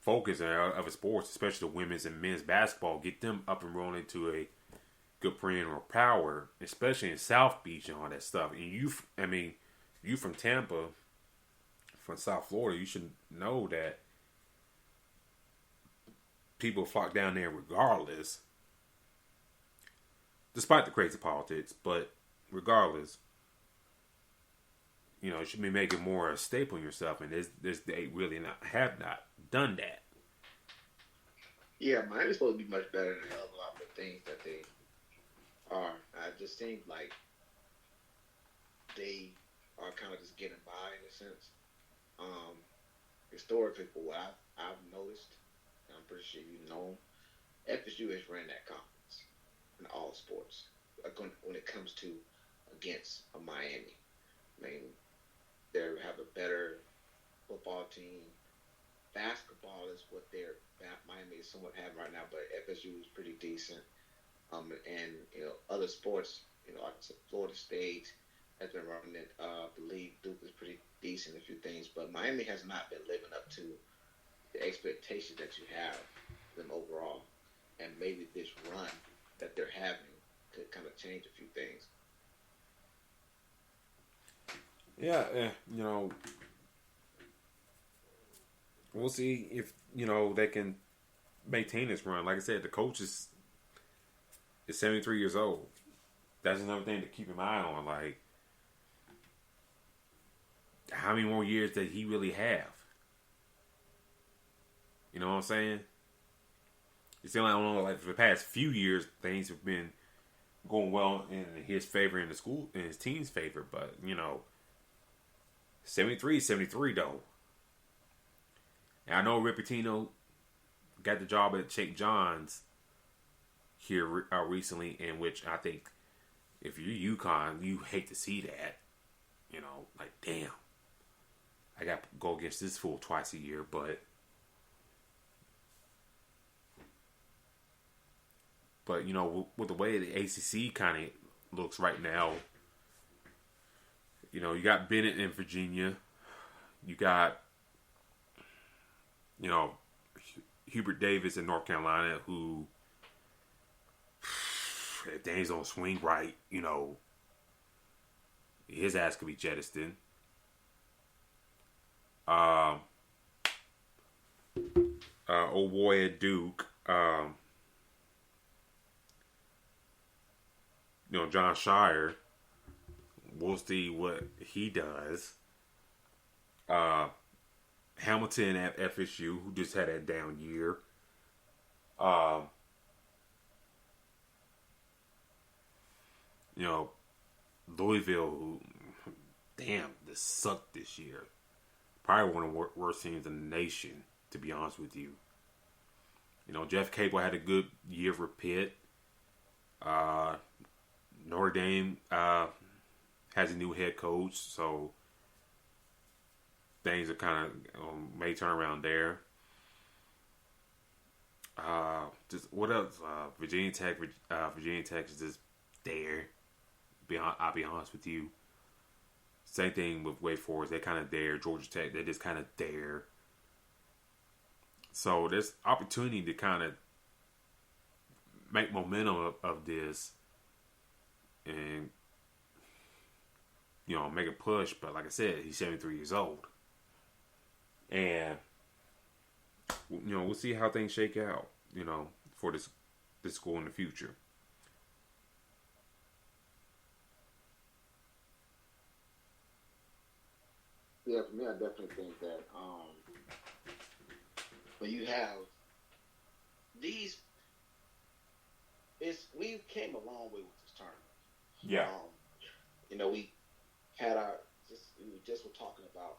focus on other sports, especially the women's and men's basketball, get them up and rolling to a good perennial power, especially in South Beach and all that stuff. And you from Tampa, from South Florida, you should know that people flock down there regardless, despite the crazy politics. But regardless, you should be making more a staple in yourself, and they really have not done that. Yeah, Miami's supposed to be much better than a lot of the things that they are. I just think like they are kind of just getting by in a sense. Historically, for what I've noticed, and I'm pretty sure you know, FSU has ran that conference in all sports when it comes to against a Miami. They have a better football team. basketball is what Miami is somewhat having right now, but FSU is pretty decent. And other sports, like Florida State has been running it. I believe Duke is pretty decent in a few things, but Miami has not been living up to the expectations that you have for them overall. And maybe this run that they're having could kind of change a few things. Yeah, we'll see if they can maintain this run. Like I said, the coach is 73 years old. That's another thing to keep an eye on. Like, how many more years does he really have? You know what I'm saying? It's still, I don't know, like for the past few years, things have been going well in his favor, in his team's favor. But 73 though. And I know Rick Pitino got the job at St. John's here recently, in which I think if you're UConn, you hate to see that. Like, damn, I got to go against this fool twice a year, but with the way the ACC kind of looks right now, you got Bennett in Virginia, you got Hubert Davis in North Carolina, who, if things don't swing right, his ass could be jettisoned. Old boy at Duke, John Shire. We'll see what he does. Hamilton at FSU, who just had a down year. Louisville, who, damn, this sucked this year. Probably one of the worst teams in the nation, to be honest with you. Jeff Capel had a good year for Pitt. Notre Dame has a new head coach, so things are kind of may turn around there. Just what else? Virginia Tech is just there. I'll be honest with you. Same thing with Wake Forest. They're kind of there. Georgia Tech, they're just kind of there. So there's opportunity to kind of make momentum of this and, make a push. But like I said, he's 73 years old. And, we'll see how things shake out, for this school in the future. Yeah, for me, I definitely think that when you have these, we came a long way with this tournament. Yeah. We had we just were talking about,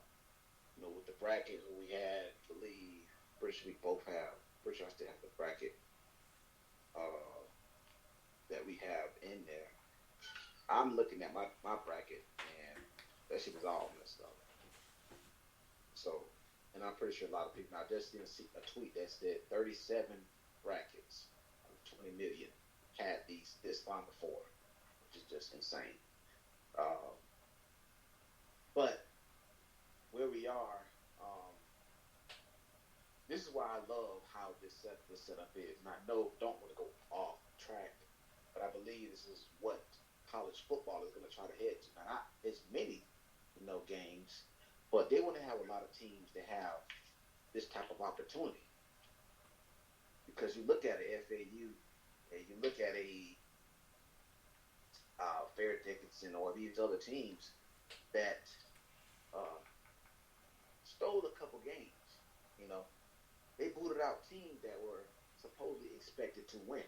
with the bracket who we had, I believe, pretty sure we both have, pretty sure I still have the bracket that we have in there. I'm looking at my bracket, and that shit is all messed up. So, and I'm pretty sure a lot of people, I just didn't see a tweet that said 37 brackets of 20 million had this Final Four, which is just insane. But where we are, this is why I love how this setup is. And I don't want to go off track, but I believe this is what college football is going to try to head to. Now, not as many, games, but they want to have a lot of teams that have this type of opportunity. Because you look at a FAU, and you look at a Fair Dickinson or these other teams that stole a couple games. They booted out teams that were supposedly expected to win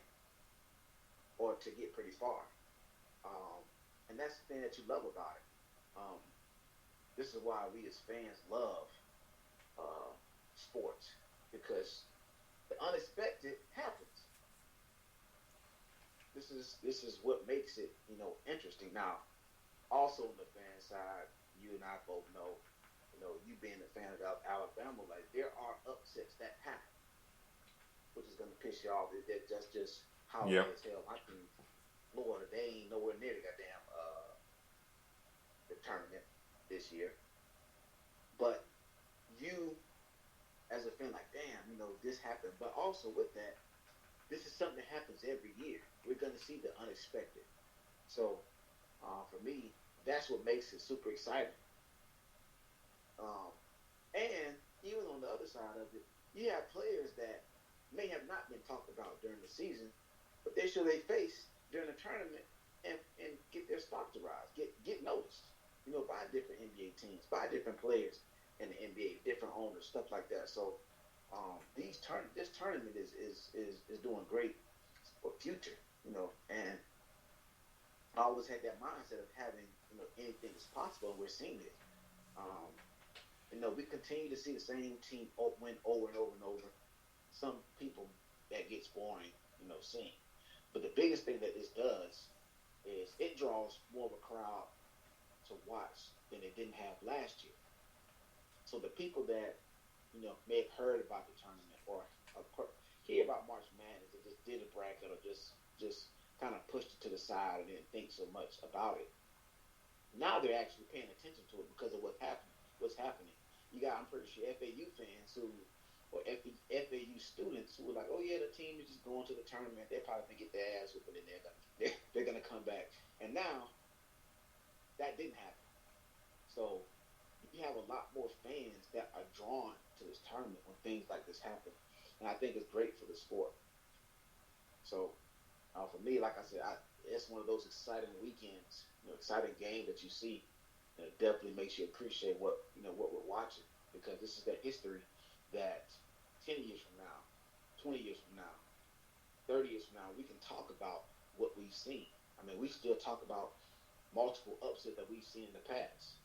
or to get pretty far. And that's the thing that you love about it. This is why we as fans love sports, because the unexpected happens. This is what makes it, interesting. Now, also on the fan side, you and I both know You being a fan of Alabama, like there are upsets that happen, which is gonna piss you off. That's just how it is. Hell, my team, Florida, they ain't nowhere near the goddamn the tournament this year. But you, as a fan, like, damn, this happened. But also with that, this is something that happens every year. We're gonna see the unexpected. So for me, that's what makes it super exciting. And even on the other side of it, you have players that may have not been talked about during the season, but they show their face during the tournament and get their stock to rise, get noticed, by different NBA teams, by different players in the NBA, different owners, stuff like that. So this tournament is doing great for future, and I always had that mindset of having, anything is possible, and we're seeing it. We continue to see the same team win over and over and over. Some people, that gets boring, seeing. But the biggest thing that this does is it draws more of a crowd to watch than it didn't have last year. So the people that, may have heard about the tournament or hear about March Madness and just did a bracket or just kind of pushed it to the side and didn't think so much about it. Now they're actually paying attention to it because of what's happening. I'm pretty sure FAU fans or FAU students who were like, oh yeah, the team is just going to the tournament. They're probably going to get their ass whooped and they're going to come back. And now that didn't happen. So you have a lot more fans that are drawn to this tournament when things like this happen. And I think it's great for the sport. So for me, like I said, it's one of those exciting weekends, exciting games that you see. And it definitely makes you appreciate what we're watching, because this is that history that 10 years from now, 20 years from now, 30 years from now, we can talk about what we've seen. I mean, we still talk about multiple upsets that we've seen in the past.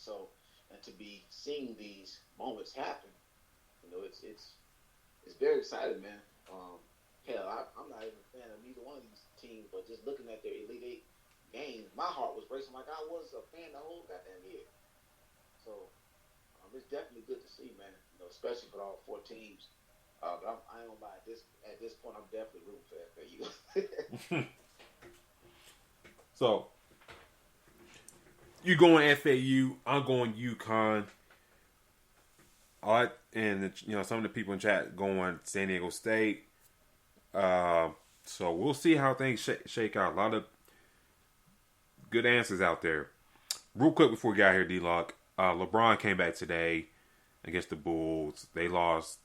So, and to be seeing these moments happen, it's very exciting, man. Hell, I'm not even a fan of neither one of these teams, but just looking at their Elite Eight games, my heart was racing like I was a fan the whole goddamn year. So it's definitely good to see, man. Especially for all four teams. But I don't lie. At this point, I'm definitely rooting for FAU. So you going FAU? I'm going UConn. All right, and some of the people in chat going San Diego State. So we'll see how things shake out. A lot of good answers out there. Real quick before we got here, D-Lock. LeBron came back today against the Bulls. They lost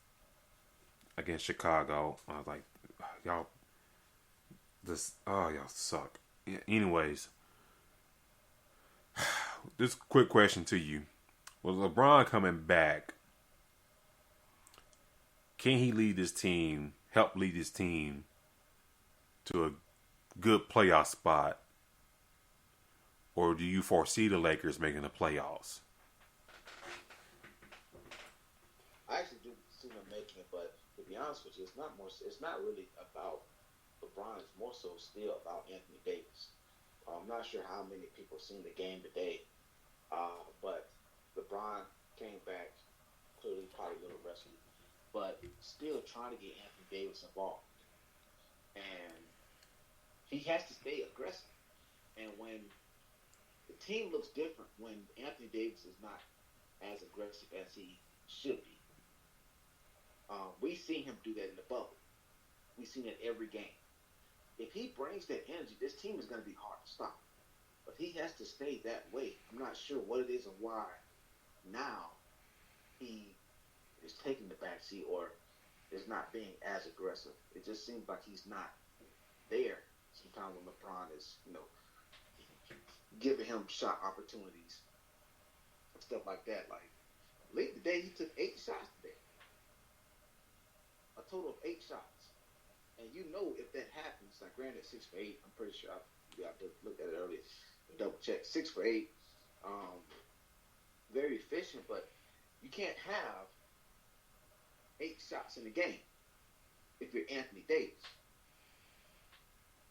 against Chicago. I was like, y'all suck. Anyways, this quick question to you. With LeBron coming back, can he help lead his team to a good playoff spot? Or do you foresee the Lakers making the playoffs? I actually do see them making it, but to be honest with you, it's not really about LeBron. It's more so still about Anthony Davis. I'm not sure how many people seen the game today, but LeBron came back, clearly probably a little rusty, but still trying to get Anthony Davis involved. And he has to stay aggressive. And when the team looks different when Anthony Davis is not as aggressive as he should be. We've seen him do that in the bubble. We've seen it every game. If he brings that energy, this team is going to be hard to stop. But he has to stay that way. I'm not sure what it is and why now he is taking the backseat or is not being as aggressive. It just seems like he's not there sometimes when LeBron is, giving him shot opportunities and stuff like that. Like, late today, he took 8 shots today. A total of 8 shots. And if that happens, like, granted, 6 for 8, I'm pretty sure I looked at it earlier, double check. 6 for 8. Very efficient, but you can't have 8 shots in the game if you're Anthony Davis.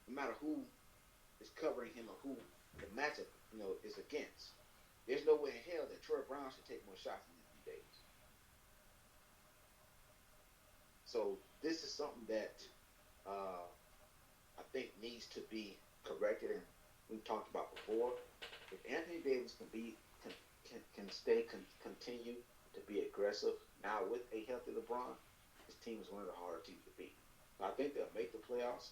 No matter who is covering him or who the matchup, is against. There's no way in hell that Troy Brown should take more shots than Anthony Davis. So this is something that I think needs to be corrected, and we've talked about before. If Anthony Davis continue to be aggressive now with a healthy LeBron, his team is one of the harder teams to beat. So I think they'll make the playoffs,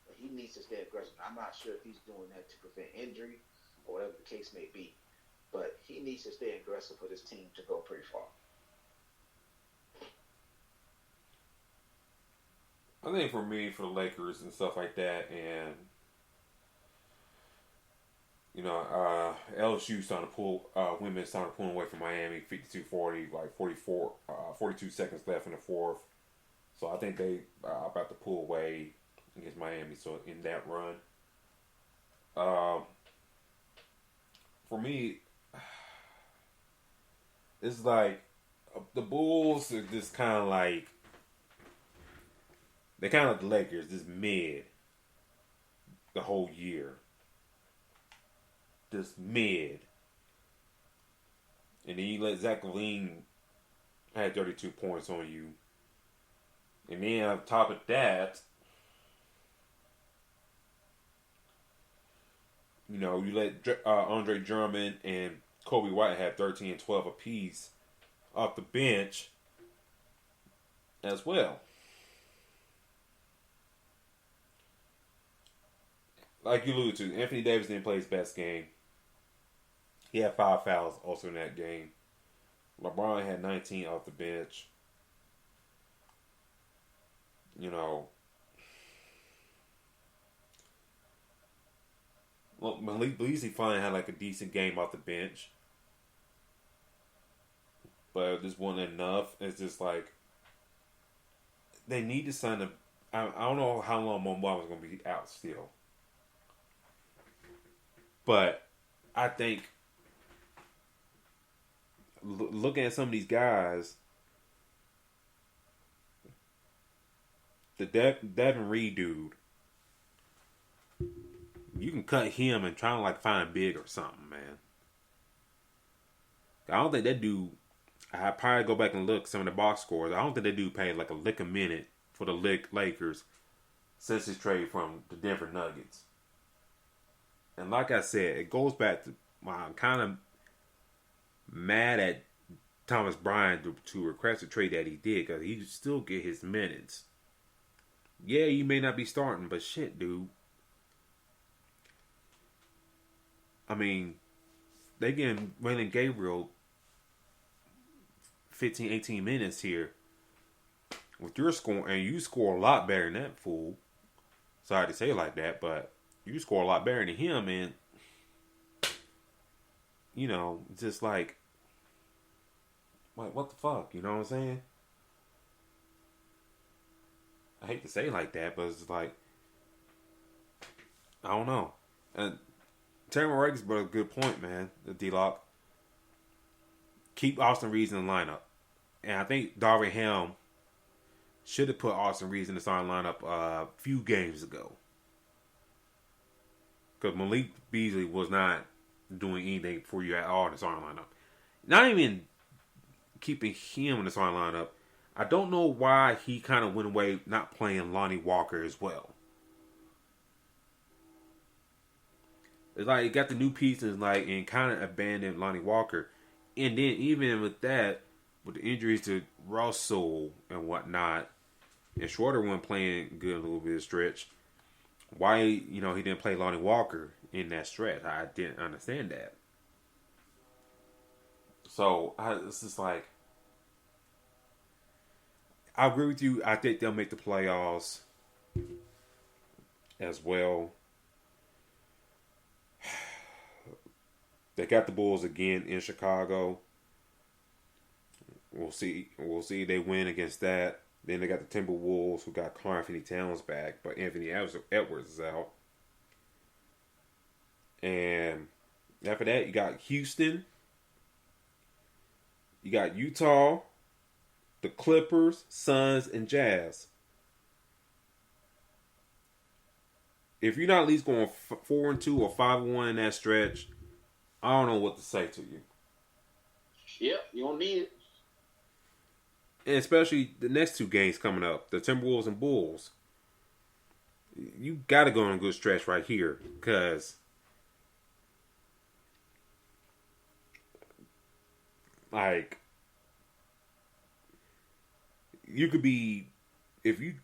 but he needs to stay aggressive. I'm not sure if he's doing that to prevent injury or whatever the case may be, but he needs to stay aggressive for this team to go pretty far. I think for me, for the Lakers and stuff like that, and LSU starting to pull, women starting to pull away from Miami, 52-40, like 42 seconds left in the fourth. So I think they are about to pull away against Miami. So in that run, for me, it's like the Bulls are just kind of like, they're kind of like the Lakers, just mid the whole year. Just mid. And then you let Zach LaVine have 32 points on you. And then on top of that, you let Andre Drummond and Kobe White have 13 and 12 apiece off the bench as well. Like you alluded to, Anthony Davis didn't play his best game. He had 5 fouls also in that game. LeBron had 19 off the bench. Malik Beasley finally had like a decent game off the bench. But it just wasn't enough. It's just like, they need to sign I don't know how long Mo Bamba is going to be out still. But I think looking at some of these guys, the Devin Reed dude, you can cut him and try to like find a big or something, man. I don't think that dude. I probably go back and look some of the box scores. I don't think that dude paid like a lick a minute for the Lakers since his trade from the Denver Nuggets. And like I said, it goes back to I'm kind of mad at Thomas Bryant to request a trade that he did, because he still get his minutes. Yeah, you may not be starting, but shit, dude. I mean, they getting Raylan Gabriel 15, 18 minutes here with your score, and you score a lot better than that fool. Sorry to say it like that, but you score a lot better than him, and just like what the fuck, you know what I'm saying? I hate to say it like that, but it's like, I don't know. And Terry Reagan's brought a good point, man. The D-Lock. Keep Austin Reeves in the lineup, and I think Darvin Ham should have put Austin Reeves in the starting lineup a few games ago. Because Malik Beasley was not doing anything for you at all in the starting lineup. Not even keeping him in the starting lineup. I don't know why he kind of went away not playing Lonnie Walker as well. It's like he got the new pieces and kind of abandoned Lonnie Walker. And then even with that, with the injuries to Russell and whatnot, and Schroeder wasn't playing good a little bit of stretch, why, he didn't play Lonnie Walker in that stretch. I didn't understand that. So, it's just like, I agree with you. I think they'll make the playoffs as well. They got the Bulls again in Chicago. We'll see. We'll see if they win against that. Then they got the Timberwolves, who got Karl-Anthony Towns back, but Anthony Edwards is out. And after that, you got Houston. You got Utah, the Clippers, Suns, and Jazz. If you're not at least going 4-2 or 5-1 in that stretch, I don't know what to say to you. Yep, you don't need it. And especially the next two games coming up, the Timberwolves and Bulls. You got to go on a good stretch right here, because like you could be, if you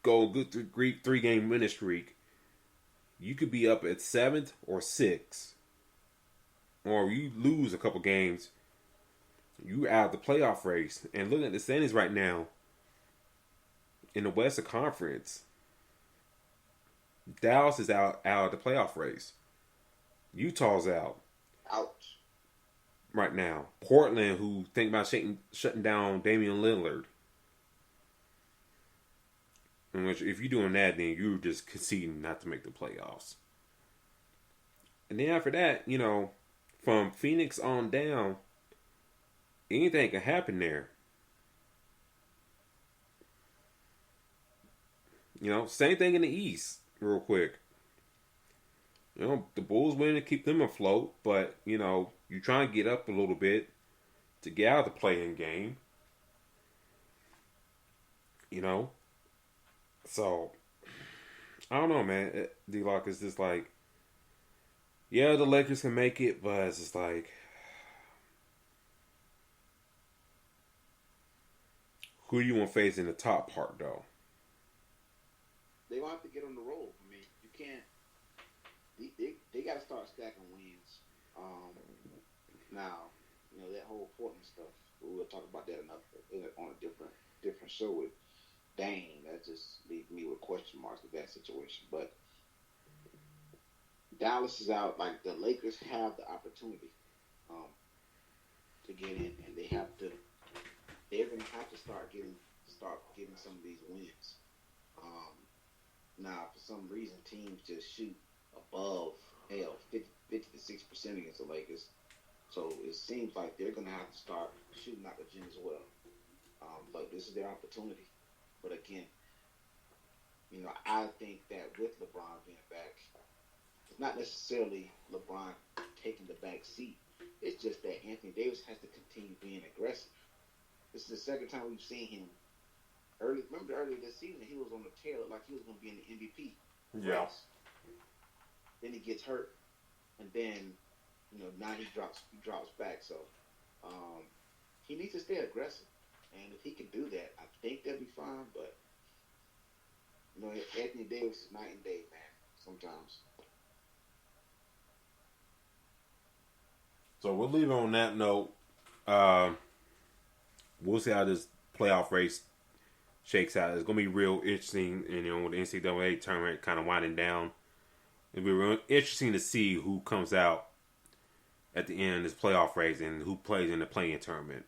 go a good three-game winning streak, you could be up at 7th or 6th, or you lose a couple games, you out of the playoff race. And looking at the standings right now in the Western Conference, Dallas is out of the playoff race. Utah's out. Ouch. Right now. Portland, who think about shutting down Damian Lillard. In which, if you're doing that, then you're just conceding not to make the playoffs. And then after that, from Phoenix on down, anything can happen there. Same thing in the East, real quick. The Bulls win to keep them afloat, but, you try and get up a little bit to get out of the play-in game. So, I don't know, man. D-Lock is just like, yeah, the Lakers can make it, but it's just like, who do you want to face in the top part, though? They will have to get on the roll. I mean, you can't. They got to start stacking wins. Now, that whole Portland stuff. We'll talk about that on a different show with Dane. That just leaves me with question marks with that situation. But Dallas is out. Like, the Lakers have the opportunity to get in, and they're going to have to start getting some of these wins. Now, for some reason, teams just shoot above 50 to 60% against the Lakers. So it seems like they're going to have to start shooting out the gym as well. But this is their opportunity. But again, I think that with LeBron being back, it's not necessarily LeBron taking the back seat. It's just that Anthony Davis has to continue being aggressive. This is the second time we've seen him. Remember earlier this season, he was on the tail like he was going to be in the MVP. Yeah. Race. Then he gets hurt, and then now he drops back. So he needs to stay aggressive, and if he can do that, I think they'll be fine. But Anthony Davis is night and day, man. Sometimes. So we'll leave it on that note. We'll see how this playoff race shakes out. It's going to be real interesting, and with the NCAA tournament kind of winding down, it'll be real interesting to see who comes out at the end of this playoff race and who plays in the play-in tournament.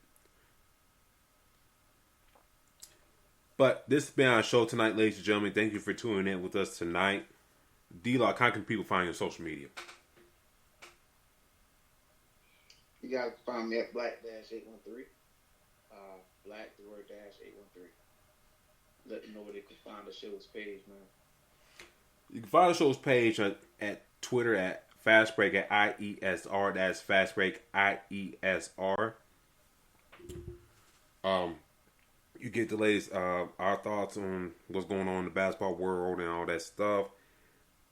But this has been our show tonight, ladies and gentlemen. Thank you for tuning in with us tonight. D-Lock, how can people find you on social media? You guys can find me at Black-813. Black, the word -813. Let them know where they can find the show's page, man. You can find the show's page at Twitter at Fastbreak at IESR. That's Fastbreak IESR. You get the latest our thoughts on what's going on in the basketball world and all that stuff.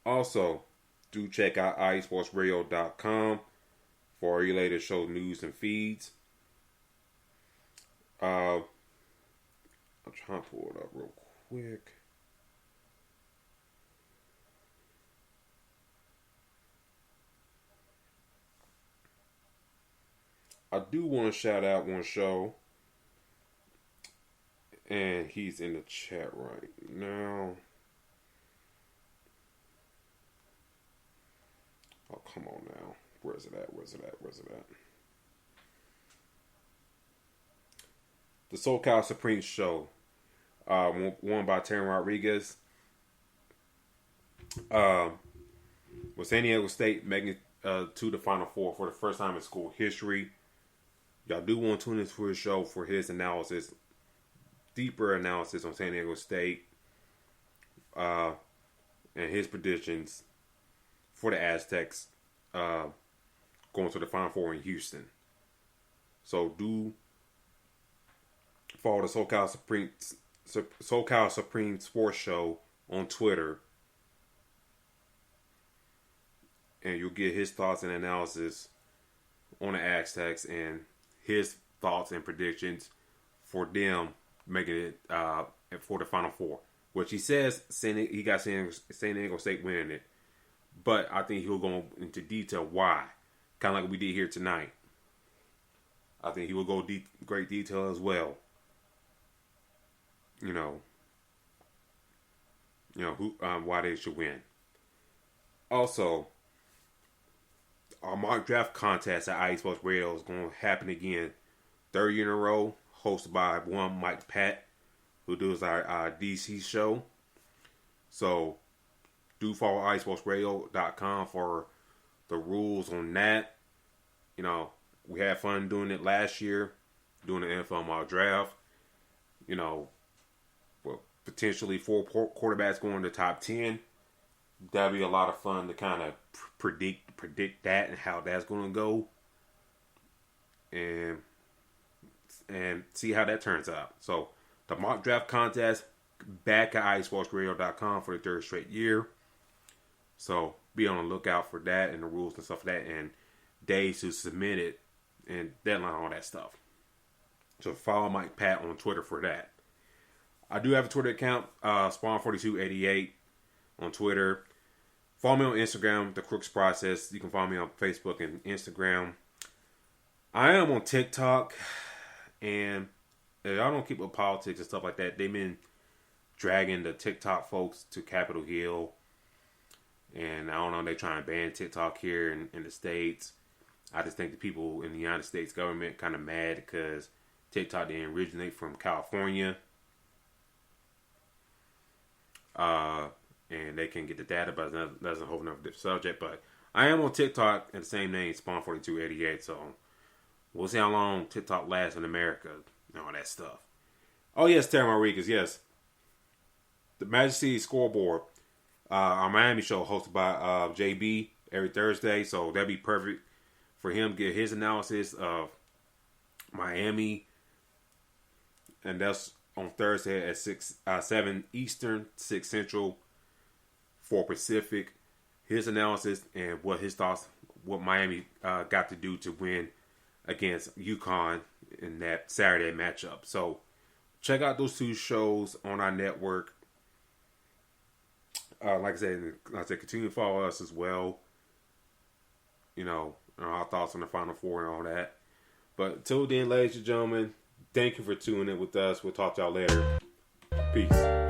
Also, do check out iesportsradio.com for your latest show news and feeds. I'm trying to pull it up real quick. I do want to shout out one show, and he's in the chat right now. Oh, come on now. Where's it at? The SoCal Supreme Show, won by Terry Rodriguez. With San Diego State making to the Final Four for the first time in school history. Y'all do want to tune in for his show for his analysis, deeper analysis on San Diego State, and his predictions for the Aztecs going to the Final Four in Houston. So do follow the SoCal Supreme Sports Show on Twitter, and you'll get his thoughts and analysis on the Aztecs and his thoughts and predictions for them making it for the Final Four. Which he says he got San Diego State winning it, but I think he'll go into detail why, kind of like we did here tonight. I think he will go great detail as well. Why they should win. Also, our mock draft contest at IE Sports Radio is going to happen again, third year in a row, hosted by one Mike Pat, who does our DC show. So, do follow iSportsRadio.com for the rules on that. We had fun doing it last year, doing the NFL mock draft. Potentially 4 quarterbacks going to top 10. That'd be a lot of fun to kind of predict that and how that's going to go, and see how that turns out. So the mock draft contest back at iSportsRadio.com for the third straight year. So be on the lookout for that and the rules and stuff like that, and days to submit it and deadline, all that stuff. So follow Mike Pat on Twitter for that. I do have a Twitter account, Spawn4288 on Twitter. Follow me on Instagram, The Crooks Process. You can follow me on Facebook and Instagram. I am on TikTok, and if y'all don't keep with politics and stuff like that, they've been dragging the TikTok folks to Capitol Hill, and I don't know, they trying to ban TikTok here in the States. I just think the people in the United States government kind of mad because TikTok didn't originate from California. And they can get the data, but that's a whole nother subject. But I am on TikTok at the same name, Spawn4288. So we'll see how long TikTok lasts in America and all that stuff. Oh yes, Terry Rodriguez, yes. The Majesty Scoreboard, our Miami show hosted by JB every Thursday. So that'd be perfect for him to get his analysis of Miami, and that's on Thursday at 7 Eastern, 6 Central, 4 Pacific. His analysis and what his thoughts, what Miami got to do to win against UConn in that Saturday matchup. So check out those 2 shows on our network. Like I said, continue to follow us as well. Our thoughts on the Final Four and all that. But until then, ladies and gentlemen, thank you for tuning in with us. We'll talk to y'all later. Peace.